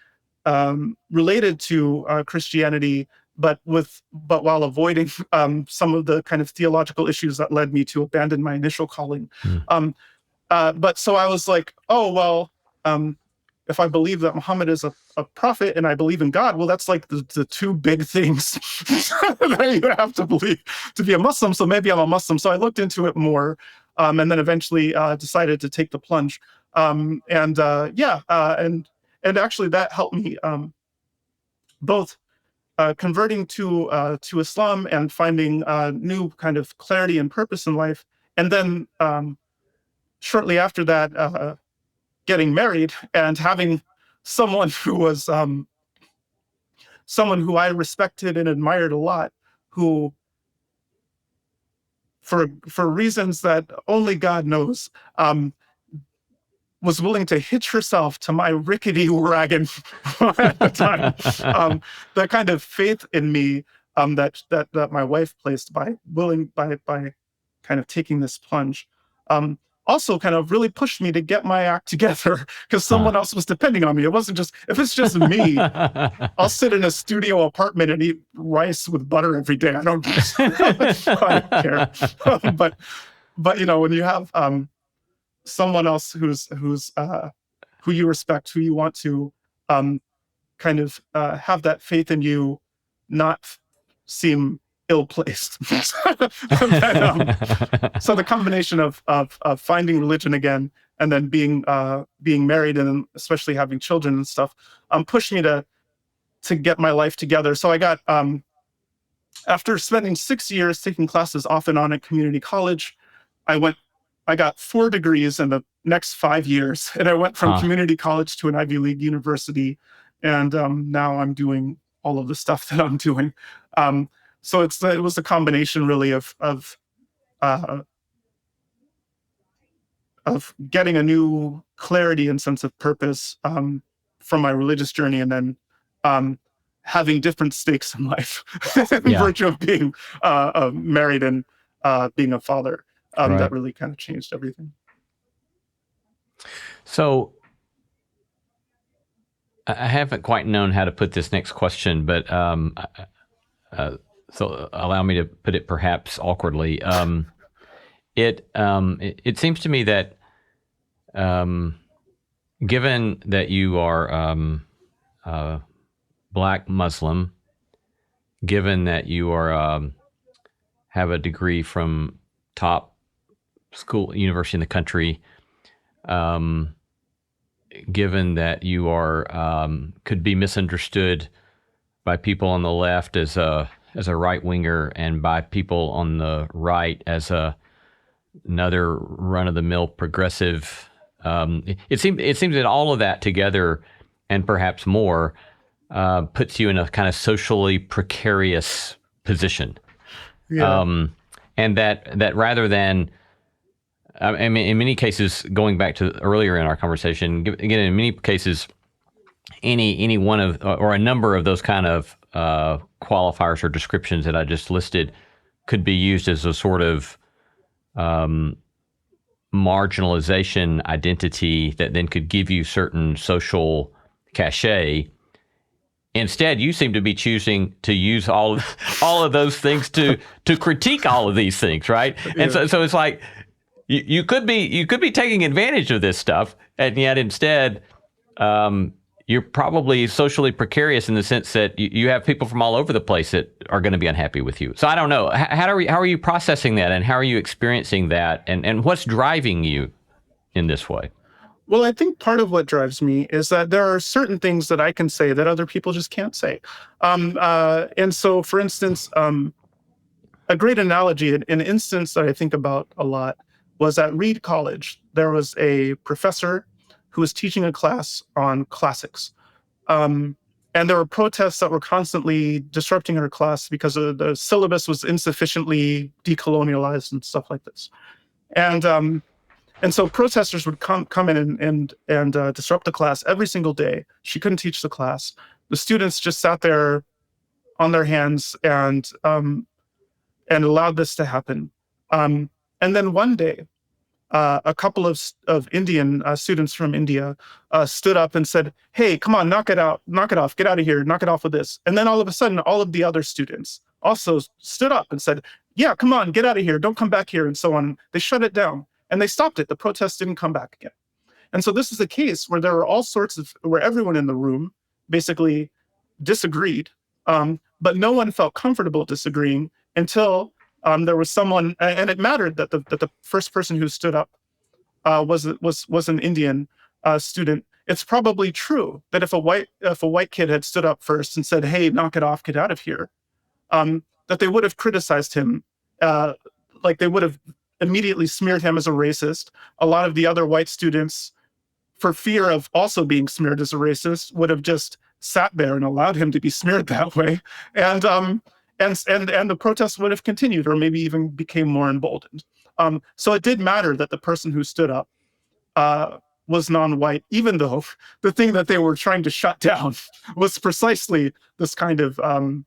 related to Christianity, but while avoiding some of the kind of theological issues that led me to abandon my initial calling. But so I was like, oh, well, if I believe that Muhammad is a prophet and I believe in God, well, that's like the two big things that you have to believe to be a Muslim. So maybe I'm a Muslim. So I looked into it more, and then eventually decided to take the plunge. And actually that helped me both converting to Islam and finding new kind of clarity and purpose in life. And then shortly after that, getting married and having someone who was someone who I respected and admired a lot, who for reasons that only God knows, was willing to hitch herself to my rickety wagon at the time. The kind of faith in me that my wife placed by kind of taking this plunge, also kind of really pushed me to get my act together because someone else was depending on me. It wasn't just, if it's just me, I'll sit in a studio apartment and eat rice with butter every day. I don't, I don't care. But when you have someone else who's who you respect, who you want to kind of have that faith in you, not seem ill-placed. So the combination of finding religion again, and then being married, and especially having children and stuff, pushed me to get my life together. So I got after spending 6 years taking classes off and on at community college, I got 4 degrees in the next 5 years, and I went from community college to an Ivy League university, and now I'm doing all of the stuff that I'm doing. So it was a combination really of getting a new clarity and sense of purpose from my religious journey, and then having different stakes in life in virtue of being married and being a father. That really kind of changed everything. So I haven't quite known how to put this next question, but so allow me to put it perhaps awkwardly. It seems to me that given that you are Black Muslim, given that you are have a degree from top school university in the country, given that you are could be misunderstood by people on the left as a right winger, and by people on the right as another run of the mill progressive. It seems that all of that together, and perhaps more, puts you in a kind of socially precarious position. Yeah. And that rather than, I mean, in many cases, going back to earlier in our conversation, again, in many cases, any one of, or a number of those kind of qualifiers or descriptions that I just listed could be used as a sort of marginalization identity that then could give you certain social cachet. Instead, you seem to be choosing to use all of those things to critique all of these things, right? Yeah. And so it's like you could be taking advantage of this stuff, and yet instead you're probably socially precarious in the sense that you have people from all over the place that are going to be unhappy with you. So I don't know, how are you processing that, and how are you experiencing that, and what's driving you in this way? Well, I think part of what drives me is that there are certain things that I can say that other people just can't say. And so, for instance, a great analogy, an instance that I think about a lot, was at Reed College. There was a professor who was teaching a class on classics. And there were protests that were constantly disrupting her class because the syllabus was insufficiently decolonialized and stuff like this. And so protesters would come in and disrupt the class every single day. She couldn't teach the class. The students just sat there on their hands and allowed this to happen. And then one day, a couple of Indian students from India stood up and said, "Hey, come on, knock it off, get out of here, knock it off with this." And then all of a sudden, all of the other students also stood up and said, "Yeah, come on, get out of here, don't come back here," and so on. They shut it down. And they stopped it. The protests didn't come back again. And so this is a case where there were all sorts of, where everyone in the room basically disagreed, but no one felt comfortable disagreeing until there was someone, and it mattered that the first person who stood up was an Indian student. It's probably true that if a white kid had stood up first and said, "Hey, knock it off, get out of here," that they would have criticized him, like they would have immediately smeared him as a racist. A lot of the other white students, for fear of also being smeared as a racist, would have just sat there and allowed him to be smeared that way. And the protests would have continued, or maybe even became more emboldened. So it did matter that the person who stood up was non-white, even though the thing that they were trying to shut down was precisely this kind of, and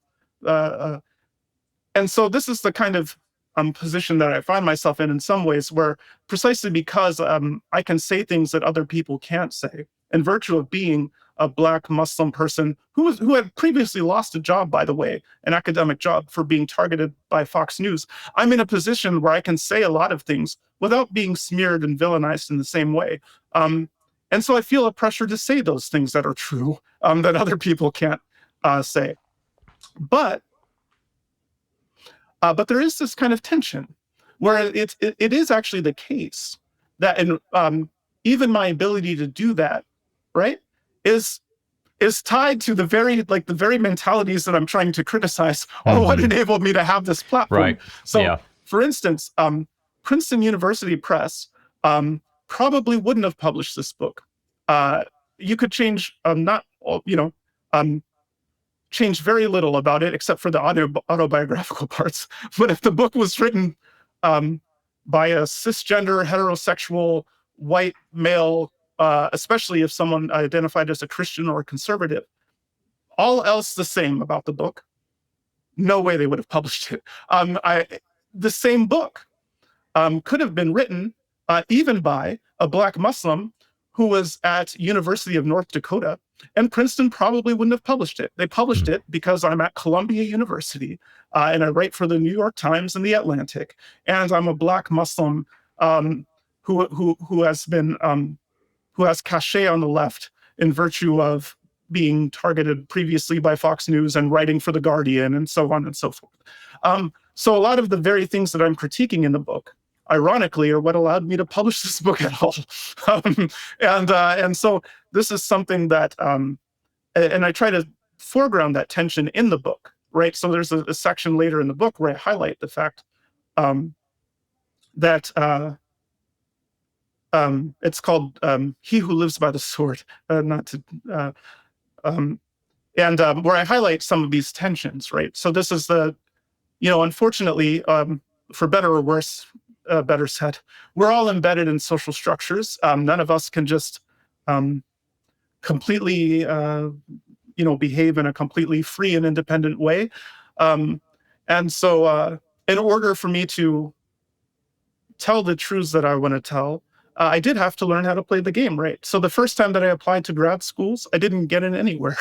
so this is the kind of position that I find myself in some ways, where precisely because I can say things that other people can't say, in virtue of being a Black Muslim person who had previously lost a job, by the way, an academic job, for being targeted by Fox News. I'm in a position where I can say a lot of things without being smeared and villainized in the same way. And so I feel a pressure to say those things that are true, that other people can't say. But there is this kind of tension where it is actually the case that even my ability to do that, right, is tied to the very mentalities that I'm trying to criticize, or what enabled me to have this platform. Right. So, Yeah. for instance, Princeton University Press probably wouldn't have published this book. You could change change very little about it except for the autobiographical parts. But if the book was written by a cisgender, heterosexual, white male, especially if someone identified as a Christian or a conservative, all else the same about the book, no way they would have published it. The same book could have been written even by a Black Muslim who was at University of North Dakota, and Princeton probably wouldn't have published it. They published it because I'm at Columbia University, and I write for the New York Times and the Atlantic, and I'm a Black Muslim who has cachet on the left in virtue of being targeted previously by Fox News and writing for The Guardian and so on and so forth. So a lot of the very things that I'm critiquing in the book, ironically, are what allowed me to publish this book at all. And so this is something that, and I try to foreground that tension in the book, right? So there's a section later in the book where I highlight the fact that it's called He Who Lives by the Sword, where I highlight some of these tensions, right? So this is unfortunately, for better or worse, better said, we're all embedded in social structures. None of us can just completely, behave in a completely free and independent way. And so in order for me to tell the truths that I want to tell, I did have to learn how to play the game, right? So the first time that I applied to grad schools, I didn't get in anywhere.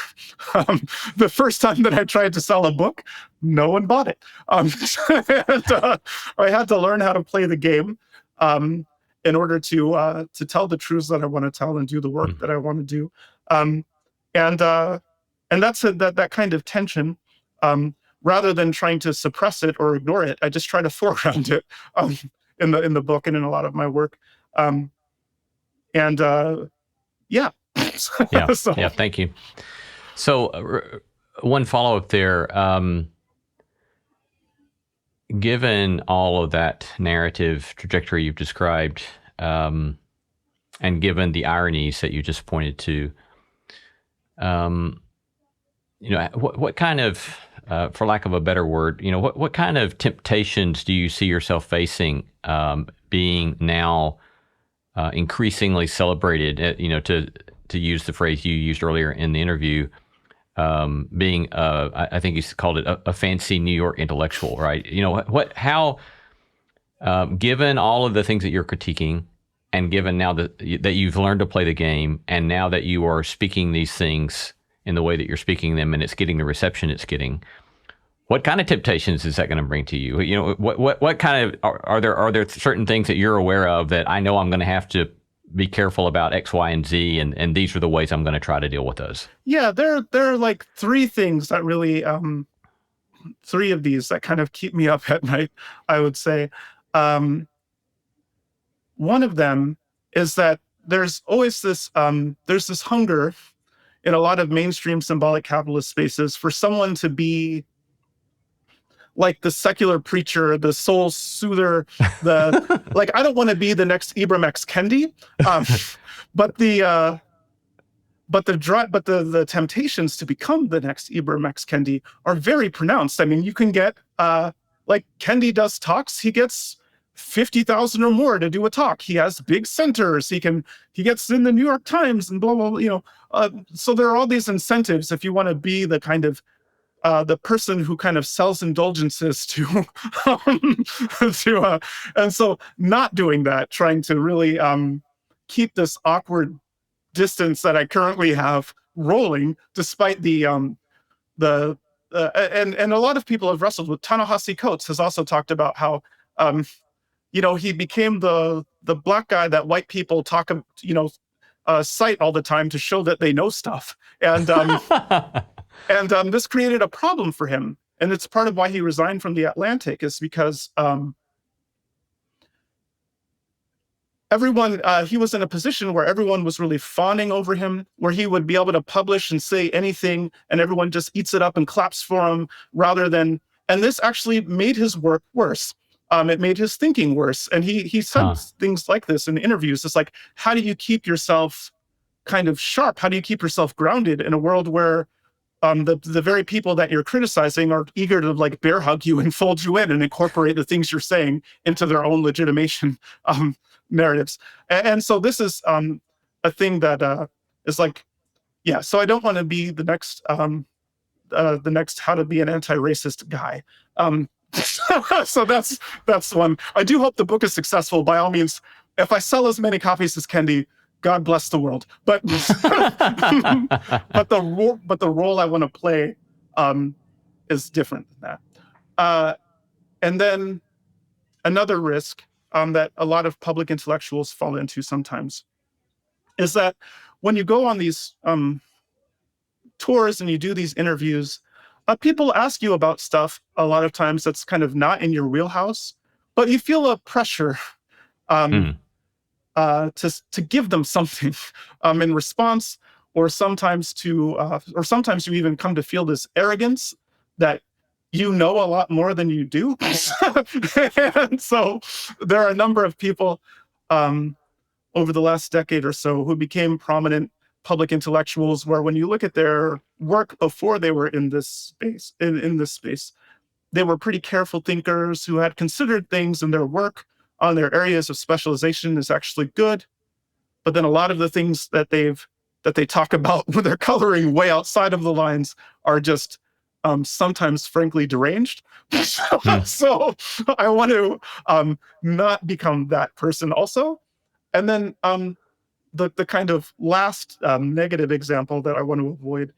The first time that I tried to sell a book, no one bought it. And, I had to learn how to play the game in order to tell the truths that I want to tell and do the work that I want to do. And that's that kind of tension. Rather than trying to suppress it or ignore it, I just try to foreground it in the book and in a lot of my work. Yeah. Yeah. So. Yeah. Thank you. So one follow-up there, given all of that narrative trajectory you've described, and given the ironies that you just pointed to, what kind of, for lack of a better word, what kind of temptations do you see yourself facing, being now increasingly celebrated, to use the phrase you used earlier in the interview, being, I think you called it a fancy New York intellectual, right? How, given all of the things that you're critiquing, and given now that you've learned to play the game, and now that you are speaking these things in the way that you're speaking them, and it's getting the reception it's getting, what kind of temptations is that going to bring to you? What kind of, are there certain things that you're aware of that I know I'm going to have to be careful about X, Y, and Z, and these are the ways I'm going to try to deal with those? Yeah, there are like three things that really, three of these that kind of keep me up at night, I would say. One of them is that there's always this hunger in a lot of mainstream symbolic capitalist spaces for someone to be like the secular preacher, the soul soother, I don't want to be the next Ibram X. Kendi, but the temptations to become the next Ibram X. Kendi are very pronounced. I mean, you can get Kendi does talks, he gets 50,000 or more to do a talk. He has big centers. He gets in the New York Times and blah blah blah. So there are all these incentives if you want to be the kind of the person who kind of sells indulgences to, and so not doing that, trying to really keep this awkward distance that I currently have rolling, despite the and a lot of people have wrestled with. Ta-Nehisi Coates has also talked about how he became the black guy that white people cite all the time to show that they know stuff, and this created a problem for him, and it's part of why he resigned from the Atlantic, is because he was in a position where everyone was really fawning over him, where he would be able to publish and say anything and everyone just eats it up and claps for him, and this actually made his work worse. It made his thinking worse. And he said things like this in interviews. It's like, how do you keep yourself kind of sharp? How do you keep yourself grounded in a world where the very people that you're criticizing are eager to like bear hug you and fold you in and incorporate the things you're saying into their own legitimation narratives? And so this is a thing that is like, yeah. So I don't want to be the next how to be an anti-racist guy. So that's one. I do hope the book is successful. By all means, if I sell as many copies as Kendi, God bless the world. But but the role I want to play is different than that. And then another risk that a lot of public intellectuals fall into sometimes is that when you go on these tours and you do these interviews, people ask you about stuff a lot of times that's kind of not in your wheelhouse, but you feel a pressure to give them something in response, or sometimes you even come to feel this arrogance that you know a lot more than you do. And so there are a number of people over the last decade or so who became prominent public intellectuals, where when you look at their work before they were in this space, they were pretty careful thinkers who had considered things, and their work on their areas of specialization is actually good. But then a lot of the things that they talk about when they're coloring way outside of the lines are just sometimes frankly deranged. So I want to not become that person also. And then the kind of last negative example that I want to avoid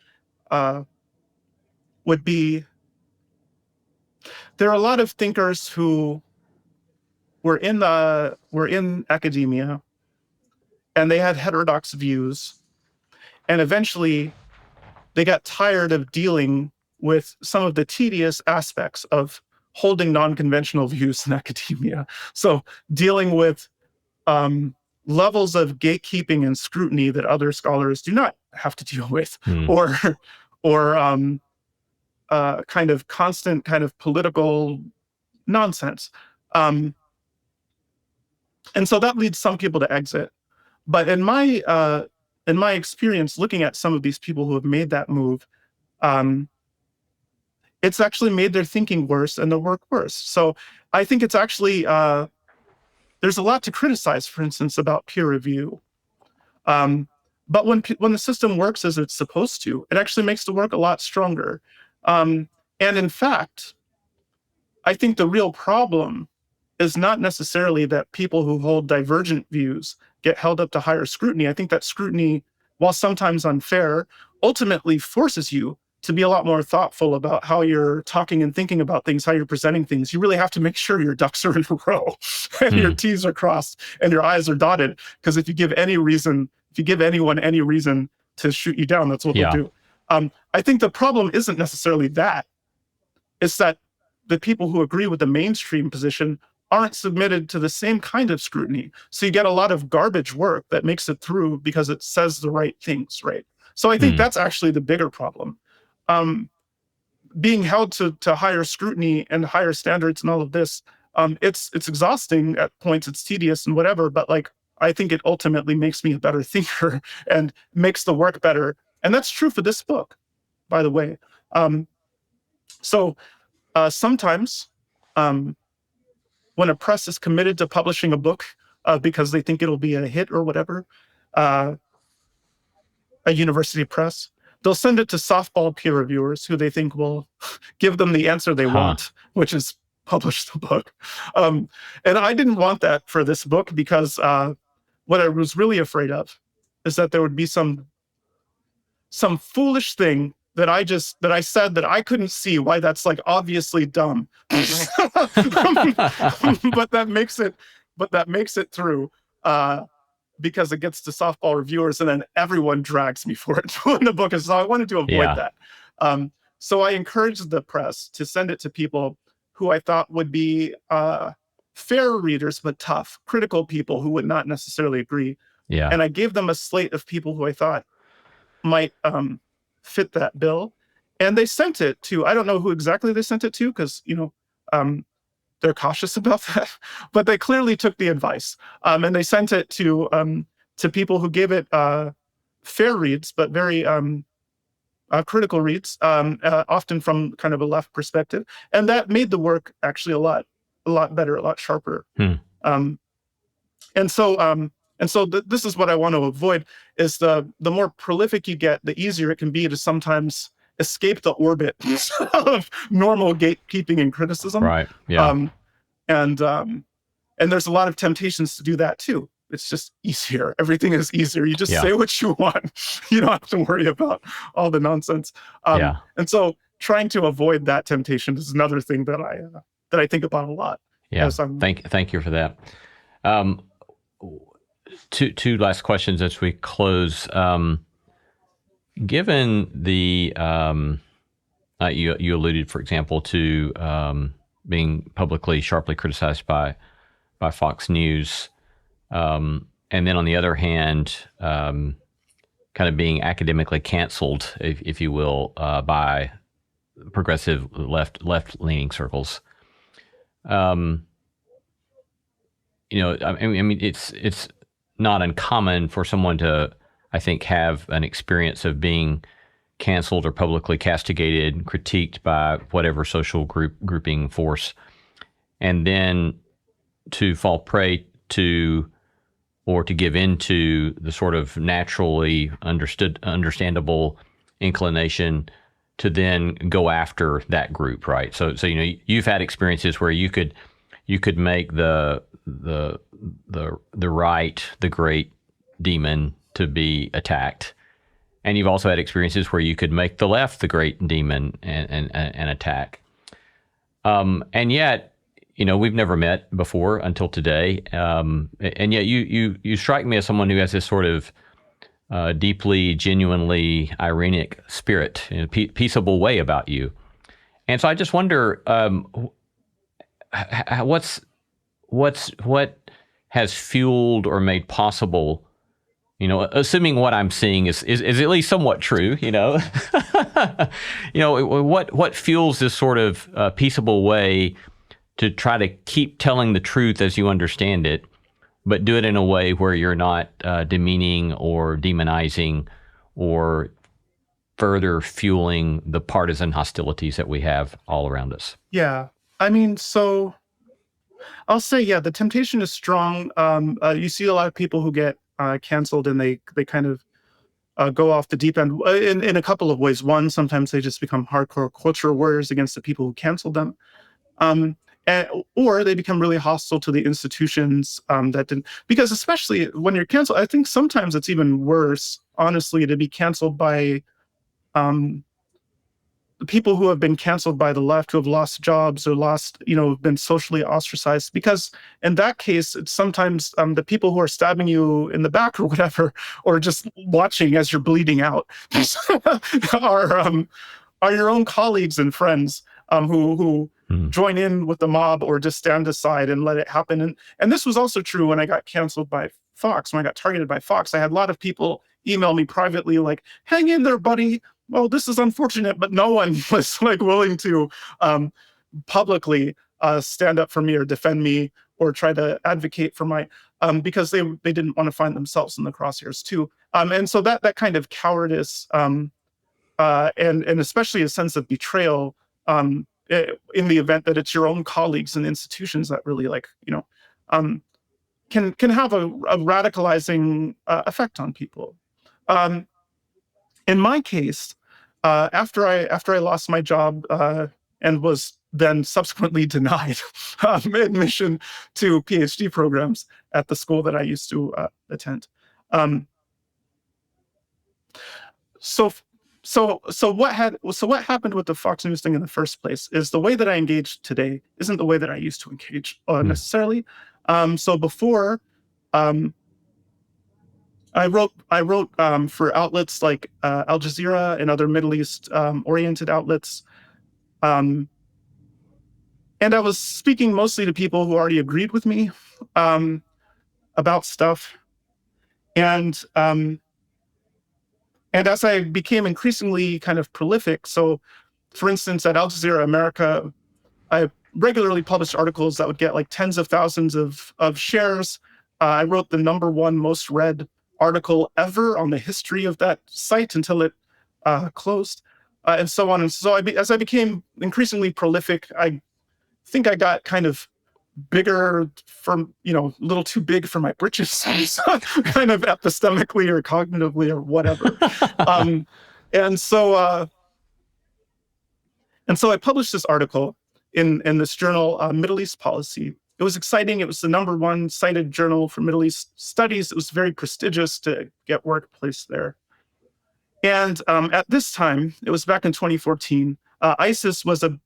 would be, there are a lot of thinkers who were in academia, and they had heterodox views, and eventually they got tired of dealing with some of the tedious aspects of holding non-conventional views in academia. So dealing with levels of gatekeeping and scrutiny that other scholars do not have to deal with, or kind of constant kind of political nonsense. And so that leads some people to exit. But in my experience, looking at some of these people who have made that move, it's actually made their thinking worse and their work worse. So I think it's actually, there's a lot to criticize, for instance, about peer review. But when the system works as it's supposed to, it actually makes the work a lot stronger. And in fact, I think the real problem is not necessarily that people who hold divergent views get held up to higher scrutiny. I think that scrutiny, while sometimes unfair, ultimately forces you to be a lot more thoughtful about how you're talking and thinking about things, how you're presenting things. You really have to make sure your ducks are in a row and your T's are crossed and your I's are dotted. Because if you give anyone any reason to shoot you down, that's what they'll do. I think the problem isn't necessarily that. It's that the people who agree with the mainstream position aren't submitted to the same kind of scrutiny. So you get a lot of garbage work that makes it through because it says the right things, right? So I think that's actually the bigger problem. Being held to higher scrutiny and higher standards and all of this, it's exhausting at points, it's tedious and whatever, but like, I think it ultimately makes me a better thinker and makes the work better. And that's true for this book, by the way. So sometimes when a press is committed to publishing a book because they think it'll be a hit or whatever, a university press, they'll send it to softball peer reviewers who they think will give them the answer they want, which is publish the book. And I didn't want that for this book because what I was really afraid of is that there would be some foolish thing that I said that I couldn't see why that's like obviously dumb, but that makes it through because it gets to softball reviewers and then everyone drags me for it when the book is. So I wanted to avoid that. So I encouraged the press to send it to people who I thought would be fair readers, but tough, critical people who would not necessarily agree. Yeah. And I gave them a slate of people who I thought might fit that bill. And they sent it to, I don't know who exactly they sent it to, because, they're cautious about that, but they clearly took the advice. And they sent it to people who gave it fair reads, but very critical reads, often from kind of a left perspective. And that made the work actually a lot better, a lot sharper. This is what I want to avoid, is the more prolific you get, the easier it can be to sometimes escape the orbit of normal gatekeeping and criticism. Right. Yeah. And there's a lot of temptations to do that too. It's just easier. Everything is easier. You just say what you want. You don't have to worry about all the nonsense. And so trying to avoid that temptation is another thing that I think about a lot. Yeah. Thank you for that. Two last questions as we close. Given the you alluded, for example, to being publicly sharply criticized by Fox News, and then on the other hand, kind of being academically canceled, if you will, by progressive left-leaning circles. I mean, it's not uncommon for someone to, I think, have an experience of being canceled or publicly castigated, critiqued by whatever social grouping force, and then to fall prey to or to give into the sort of naturally understandable inclination to then go after that group, right? So you've had experiences where you could make the right, the great demon, to be attacked, and you've also had experiences where you could make the left the great demon and attack. And yet, we've never met before until today, and yet you strike me as someone who has this sort of deeply, genuinely ironic spirit, peaceable way about you. And so I just wonder, what has fueled or made possible, assuming what I'm seeing is at least somewhat true, what fuels this sort of peaceable way to try to keep telling the truth as you understand it, but do it in a way where you're not demeaning or demonizing or further fueling the partisan hostilities that we have all around us? Yeah. I mean, so I'll say, the temptation is strong. You see a lot of people who get canceled and they kind of go off the deep end in a couple of ways. One, sometimes they just become hardcore culture warriors against the people who canceled them. Or they become really hostile to the institutions that didn't, because especially when you're canceled, I think sometimes it's even worse, honestly, to be canceled by the people who have been canceled by the left, who have lost jobs or been socially ostracized, because in that case, it's sometimes the people who are stabbing you in the back or whatever, or just watching as you're bleeding out, are your own colleagues and friends who join in with the mob or just stand aside and let it happen. And this was also true when I got canceled by Fox, when I got targeted by Fox. I had a lot of people email me privately like, hang in there, buddy. Well, this is unfortunate, but no one was willing to publicly stand up for me or defend me or try to advocate for my, because they didn't want to find themselves in the crosshairs too. And so that kind of cowardice and especially a sense of betrayal in the event that it's your own colleagues and institutions that really can have a radicalizing effect on people. in my case, after I lost my job and was then subsequently denied admission to PhD programs at the school that I used to attend. Um, so what happened with the Fox News thing in the first place is the way that I engage today isn't the way that I used to engage necessarily. So before, um, I wrote for outlets like Al Jazeera and other Middle East oriented outlets, um, and I was speaking mostly to people who already agreed with me um, about stuff, and as I became increasingly kind of prolific, so for instance, at Al Jazeera America, I regularly published articles that would get like tens of thousands of shares. I wrote the number one most read article ever on the history of that site until it closed, and so on. And so as I became increasingly prolific, I think I got kind of bigger from, a little too big for my britches, kind of epistemically or cognitively or whatever. um, and so I published this article in this journal, Middle East Policy. It was exciting. It was the number one cited journal for Middle East studies. It was very prestigious to get work placed there. And at this time, it was back in 2014. ISIS was a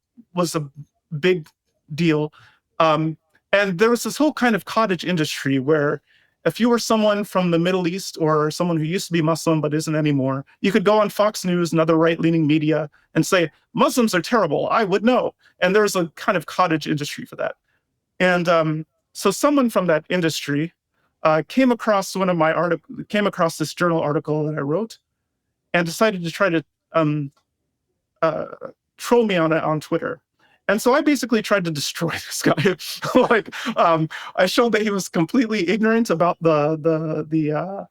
big deal, and there was this whole kind of cottage industry where if you were someone from the Middle East or someone who used to be Muslim but isn't anymore, you could go on Fox News and other right-leaning media and say, Muslims are terrible, I would know. And there was a kind of cottage industry for that. And so someone from that industry came across this journal article that I wrote and decided to try to troll me on it on Twitter. And so I basically tried to destroy this guy. I showed that he was completely ignorant about the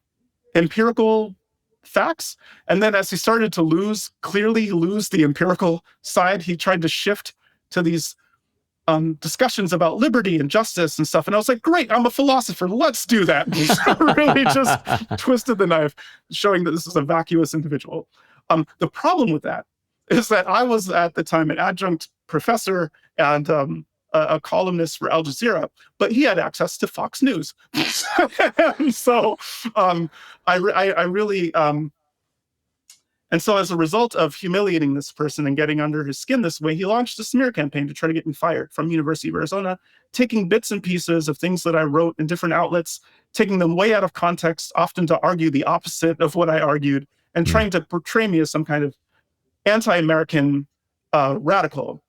empirical facts. And then as he started to clearly lose the empirical side, he tried to shift to these discussions about liberty and justice and stuff. And I was like, great, I'm a philosopher. Let's do that. Really just twisted the knife, showing that this is a vacuous individual. The problem with that is that I was at the time an adjunct professor and a columnist for Al Jazeera, but he had access to Fox News. And so I really, and so as a result of humiliating this person and getting under his skin this way, he launched a smear campaign to try to get me fired from University of Arizona, taking bits and pieces of things that I wrote in different outlets, taking them way out of context, often to argue the opposite of what I argued, and trying to portray me as some kind of anti-American radical,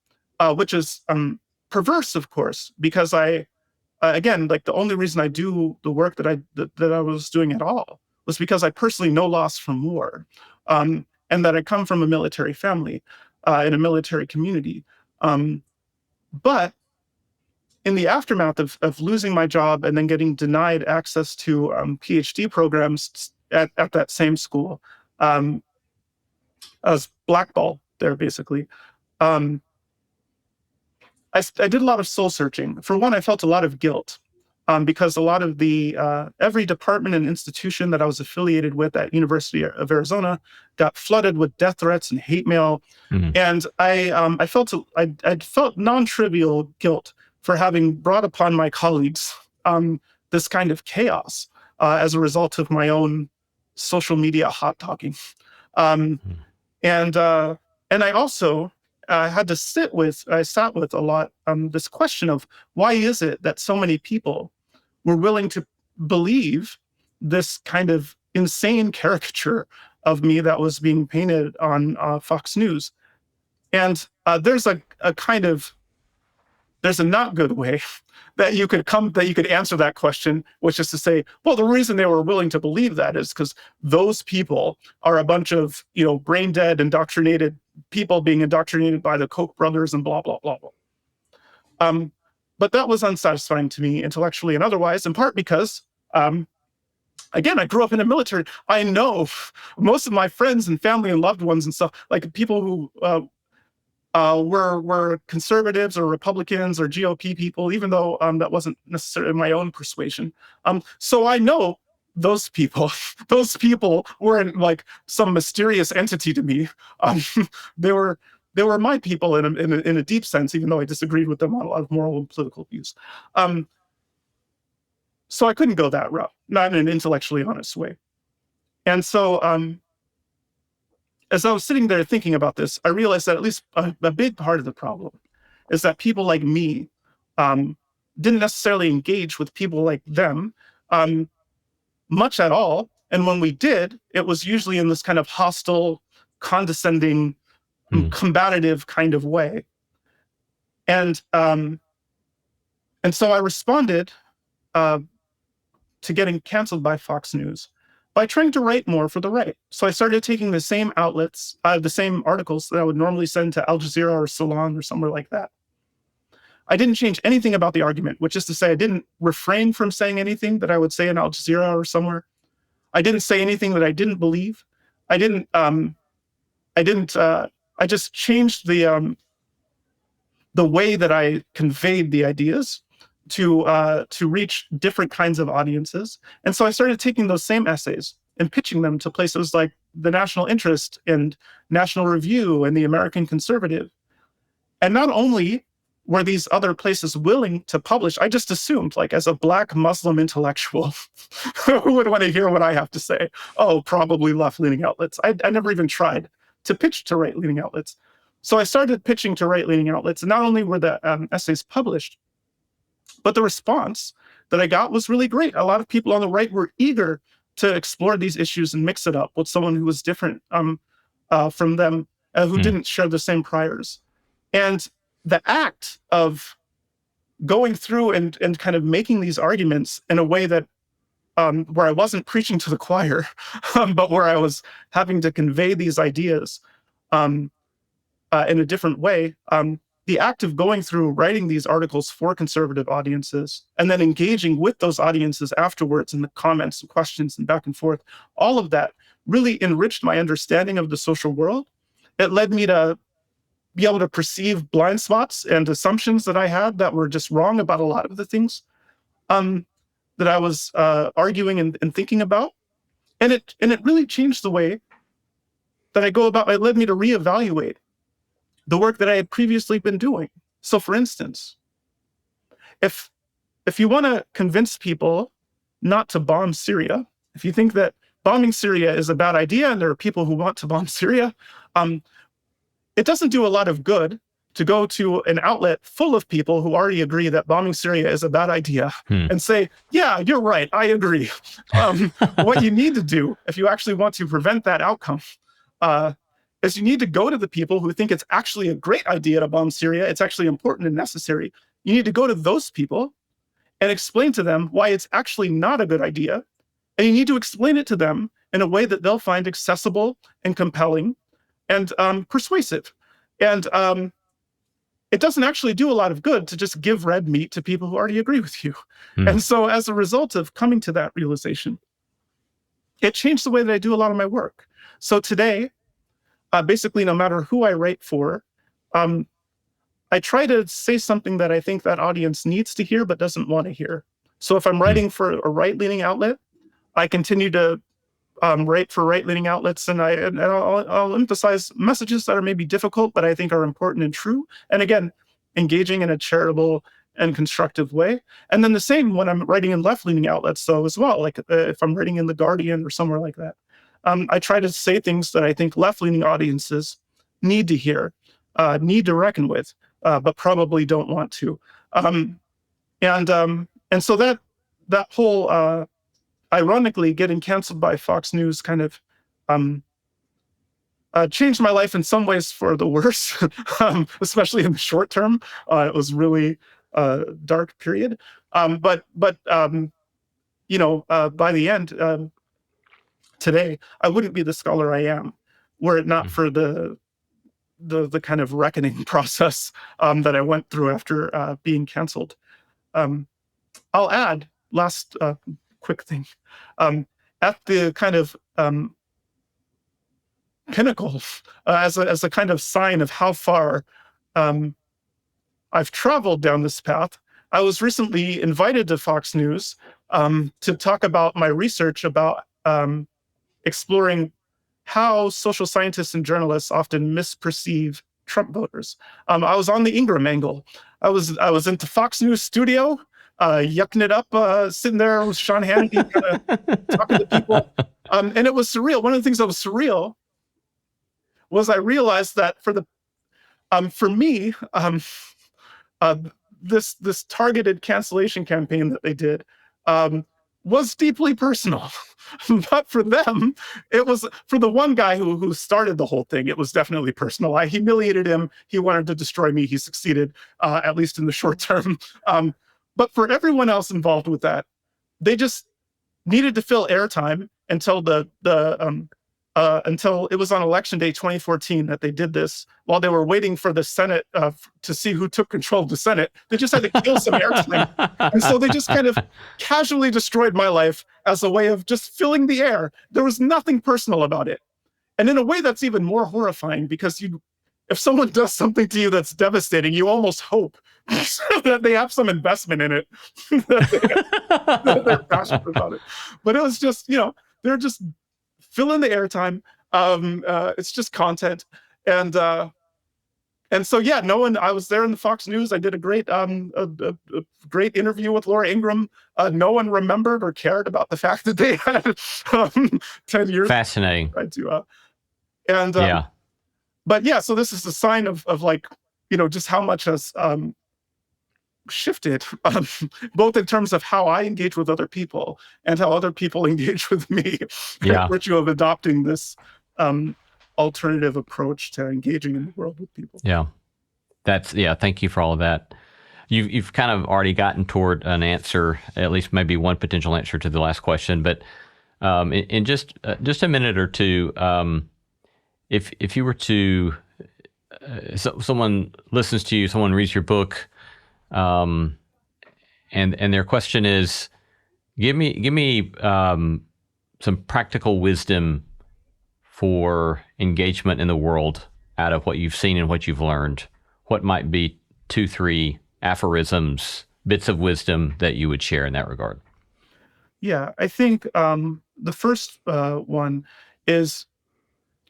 which is perverse, of course, because again, like the only reason I do the work that I was doing at all was because I personally know loss from war, and that I come from a military family in a military community. But in the aftermath of losing my job and then getting denied access to PhD programs at that same school, I was blackballed there, basically. I did a lot of soul searching. For one, I felt a lot of guilt because a lot of every department and institution that I was affiliated with at University of Arizona got flooded with death threats and hate mail. And I felt non-trivial guilt for having brought upon my colleagues this kind of chaos as a result of my own social media hot talking. And I also sat with a lot this question of why is it that so many people were willing to believe this kind of insane caricature of me that was being painted on Fox News. And there's a not good way that you could answer that question, which is to say, well, the reason they were willing to believe that is because those people are a bunch of, brain dead, indoctrinated people being indoctrinated by the Koch brothers and blah, blah, blah, blah. But that was unsatisfying to me intellectually and otherwise, in part because, again, I grew up in the military. I know most of my friends and family and loved ones and stuff, like people who were conservatives or Republicans or GOP people, even though that wasn't necessarily my own persuasion. So I know those people, those people weren't like some mysterious entity to me. Um, they were my people in a deep sense, even though I disagreed with them on a lot of moral and political views. So I couldn't go that route, not in an intellectually honest way. And so as I was sitting there thinking about this, I realized that at least a big part of the problem is that people like me didn't necessarily engage with people like them much at all. And when we did, it was usually in this kind of hostile, condescending, combative kind of way. And so I responded to getting canceled by Fox News by trying to write more for the right. So I started taking the same outlets, the same articles that I would normally send to Al Jazeera or Salon or somewhere like that. I didn't change anything about the argument, which is to say I didn't refrain from saying anything that I would say in Al Jazeera or somewhere. I didn't say anything that I didn't believe. I just changed the way that I conveyed the ideas to reach different kinds of audiences. And so I started taking those same essays and pitching them to places like the National Interest and National Review and the American Conservative. And not only were these other places willing to publish, I just assumed, like, as a Black Muslim intellectual, who would want to hear what I have to say? Oh, probably left-leaning outlets. I never even tried to pitch to right-leaning outlets. So I started pitching to right-leaning outlets, and not only were the essays published, but the response that I got was really great. A lot of people on the right were eager to explore these issues and mix it up with someone who was different from them, who didn't share the same priors. And the act of going through and kind of making these arguments in a way that where I wasn't preaching to the choir, but where I was having to convey these ideas in a different way, the act of going through writing these articles for conservative audiences and then engaging with those audiences afterwards in the comments and questions and back and forth, all of that really enriched my understanding of the social world. It led me to be able to perceive blind spots and assumptions that I had that were just wrong about a lot of the things that I was arguing and thinking about. And it really changed the way that I go about. It led me to reevaluate the work that I had previously been doing. So for instance, if you want to convince people not to bomb Syria, if you think that bombing Syria is a bad idea and there are people who want to bomb Syria, it doesn't do a lot of good to go to an outlet full of people who already agree that bombing Syria is a bad idea and say, yeah, you're right, I agree. What you need to do, if you actually want to prevent that outcome, is you need to go to the people who think it's actually a great idea to bomb Syria. It's actually important and necessary. You need to go to those people and explain to them why it's actually not a good idea. And you need to explain it to them in a way that they'll find accessible and compelling and persuasive. And it doesn't actually do a lot of good to just give red meat to people who already agree with you. And so as a result of coming to that realization, it changed the way that I do a lot of my work. So today, basically, no matter who I write for, I try to say something that I think that audience needs to hear but doesn't want to hear. So if I'm writing for a right-leaning outlet, I continue to write for right-leaning outlets, and I'll emphasize messages that are maybe difficult, but I think are important and true. And again, engaging in a charitable and constructive way. And then the same when I'm writing in left-leaning outlets, though, as well. Like if I'm writing in The Guardian or somewhere like that, I try to say things that I think left-leaning audiences need to hear, need to reckon with, but probably don't want to. And so that whole ironically, getting canceled by Fox News kind of changed my life in some ways for the worse, especially in the short term. It was really a dark period. But you know, by the end, today, I wouldn't be the scholar I am were it not for the kind of reckoning process that I went through after being canceled. I'll add last quick thing. At the kind of pinnacle, as a kind of sign of how far I've traveled down this path, I was recently invited to Fox News to talk about my research about exploring how social scientists and journalists often misperceive Trump voters. I was on the Ingram angle. I was into Fox News studio, yucking it up, sitting there with Sean Hannity, kind of talking to people, and it was surreal. One of the things that was surreal was I realized that for me, uh, this targeted cancellation campaign that they did was deeply personal. But for them, it was, for the one guy who started the whole thing, it was definitely personal. I humiliated him. He wanted to destroy me. He succeeded, at least in the short term. But for everyone else involved with that, they just needed to fill airtime until until it was on election day 2014 that they did this. While they were waiting for the Senate to see who took control of the Senate, they just had to kill some airtime. And so they just kind of casually destroyed my life as a way of just filling the air. There was nothing personal about it. And in a way that's even more horrifying, because if someone does something to you that's devastating, you almost hope that they have some investment in it, that they're passionate about it. But it was just, they're just filling the airtime. It's just content. And so, yeah, I was there in the Fox News. I did a great great interview with Laura Ingraham. No one remembered or cared about the fact that they had 10 years. Fascinating. Right, yeah. But yeah, so this is a sign of like, just how much has shifted, both in terms of how I engage with other people and how other people engage with me, by virtue of adopting this alternative approach to engaging in the world with people. Yeah. Thank you for all of that. You've kind of already gotten toward an answer, at least maybe one potential answer to the last question, but in just a minute or two, if you were to, someone listens to you, someone reads your book, and their question is, give me some practical wisdom for engagement in the world out of what you've seen and what you've learned. What might be 2, 3 aphorisms, bits of wisdom that you would share in that regard? Yeah, I think the first one is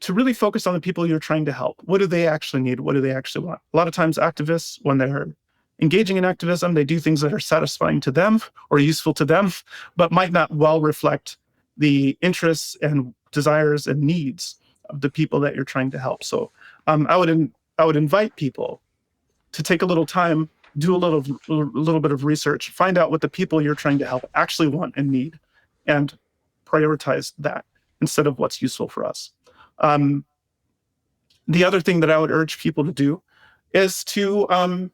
to really focus on the people you're trying to help. What do they actually need? What do they actually want? A lot of times activists, when they're engaging in activism, they do things that are satisfying to them or useful to them, but might not well reflect the interests and desires and needs of the people that you're trying to help. So I would invite people to take a little time, do a little bit of research, find out what the people you're trying to help actually want and need, and prioritize that instead of what's useful for us. The other thing that I would urge people to do is to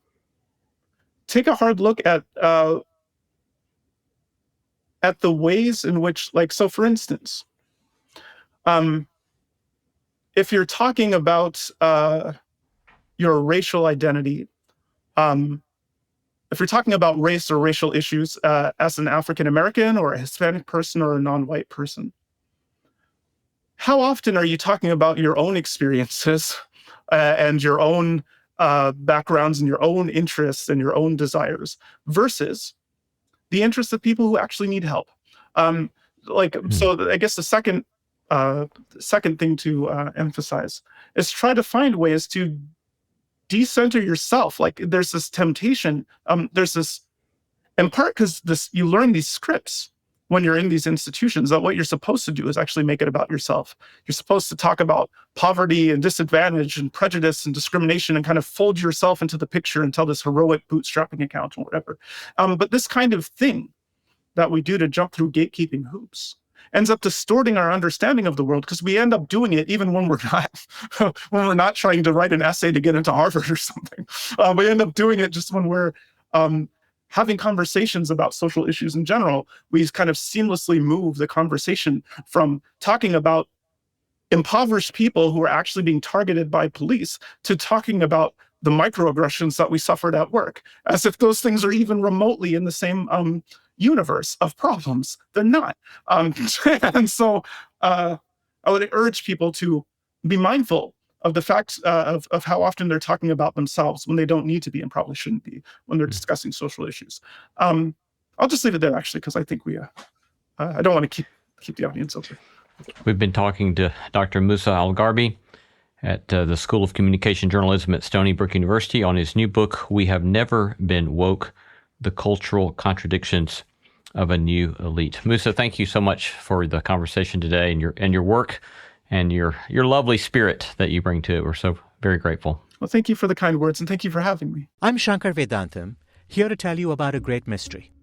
take a hard look at the ways in which, so for instance, if you're talking about your racial identity, if you're talking about race or racial issues as an African American or a Hispanic person or a non-white person, how often are you talking about your own experiences and your own backgrounds and your own interests and your own desires versus the interests of people who actually need help? So I guess the second thing to emphasize is try to find ways to decenter yourself. Like there's this temptation, there's this, in part because you learn these scripts when you're in these institutions, that what you're supposed to do is actually make it about yourself. You're supposed to talk about poverty and disadvantage and prejudice and discrimination and kind of fold yourself into the picture and tell this heroic bootstrapping account or whatever. But this kind of thing that we do to jump through gatekeeping hoops ends up distorting our understanding of the world, because we end up doing it even when we're not trying to write an essay to get into Harvard or something. We end up doing it just when we're having conversations about social issues in general. We kind of seamlessly move the conversation from talking about impoverished people who are actually being targeted by police to talking about the microaggressions that we suffered at work, as if those things are even remotely in the same universe of problems. They're not. And so I would urge people to be mindful of the fact of how often they're talking about themselves when they don't need to be and probably shouldn't be when they're discussing social issues. I'll just leave it there, actually, because I think I don't want to keep the audience open. We've been talking to Dr. Musa al-Gharbi at the School of Communication Journalism at Stony Brook University on his new book, We Have Never Been Woke, The Cultural Contradictions of a New Elite. Musa, thank you so much for the conversation today and your work and your lovely spirit that you bring to it. We're so very grateful. Well, thank you for the kind words, and thank you for having me. I'm Shankar Vedantam, here to tell you about a great mystery.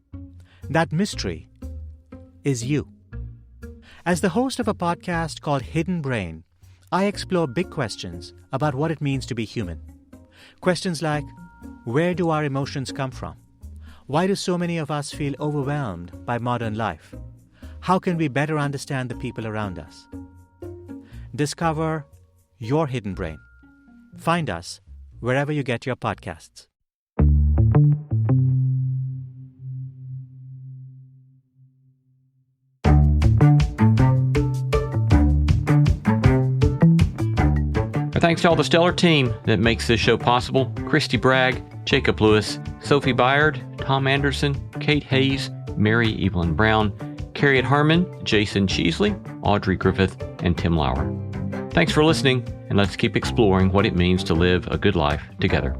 That mystery is you. As the host of a podcast called Hidden Brain, I explore big questions about what it means to be human. Questions like, where do our emotions come from? Why do so many of us feel overwhelmed by modern life? How can we better understand the people around us? Discover your hidden brain. Find us wherever you get your podcasts. Thanks to all the stellar team that makes this show possible. Christy Bragg, Jacob Lewis, Sophie Byard, Tom Anderson, Kate Hayes, Mary Evelyn Brown, Carriot Harmon, Jason Cheesley, Audrey Griffith, and Tim Lauer. Thanks for listening, and let's keep exploring what it means to live a good life together.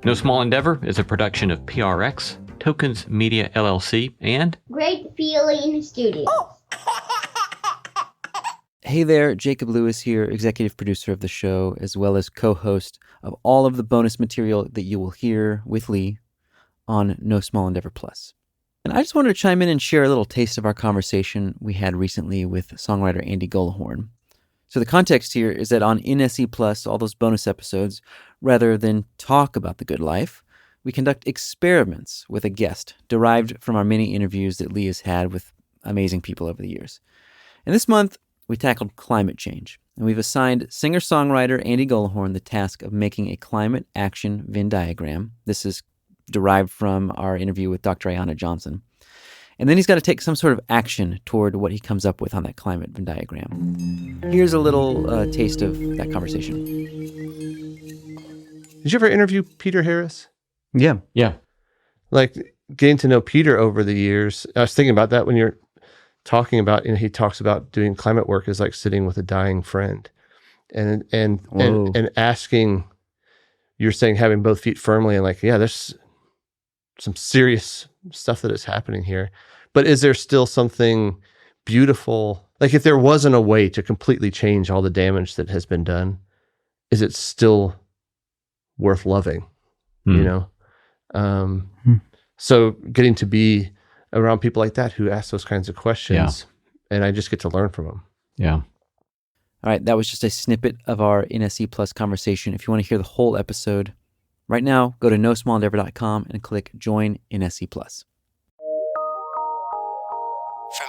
No Small Endeavor is a production of PRX, Tokens Media LLC, and Great Feeling Studios. Hey there, Jacob Lewis here, executive producer of the show, as well as co-host of all of the bonus material that you will hear with Lee on No Small Endeavor Plus. And I just wanted to chime in and share a little taste of our conversation we had recently with songwriter Andy Gullahorn. So the context here is that on NSE Plus, all those bonus episodes, rather than talk about the good life, we conduct experiments with a guest derived from our many interviews that Lee has had with amazing people over the years. And this month, we tackled climate change, and we've assigned singer-songwriter Andy Gullahorn the task of making a climate action Venn diagram. This is derived from our interview with Dr. Ayanna Johnson. And then he's got to take some sort of action toward what he comes up with on that climate Venn diagram. Here's a little taste of that conversation. Did you ever interview Peter Harris? Yeah. Like, getting to know Peter over the years, I was thinking about that when you're talking about, he talks about doing climate work is like sitting with a dying friend and asking, you're saying having both feet firmly and like, yeah, there's some serious stuff that is happening here, but is there still something beautiful? Like, if there wasn't a way to completely change all the damage that has been done, is it still worth loving? So getting to be around people like that who ask those kinds of questions, and I just get to learn from them. Yeah. All right, that was just a snippet of our NSE Plus conversation. If you want to hear the whole episode, right now, go to nosmallendeavor.com and click Join NSE Plus. From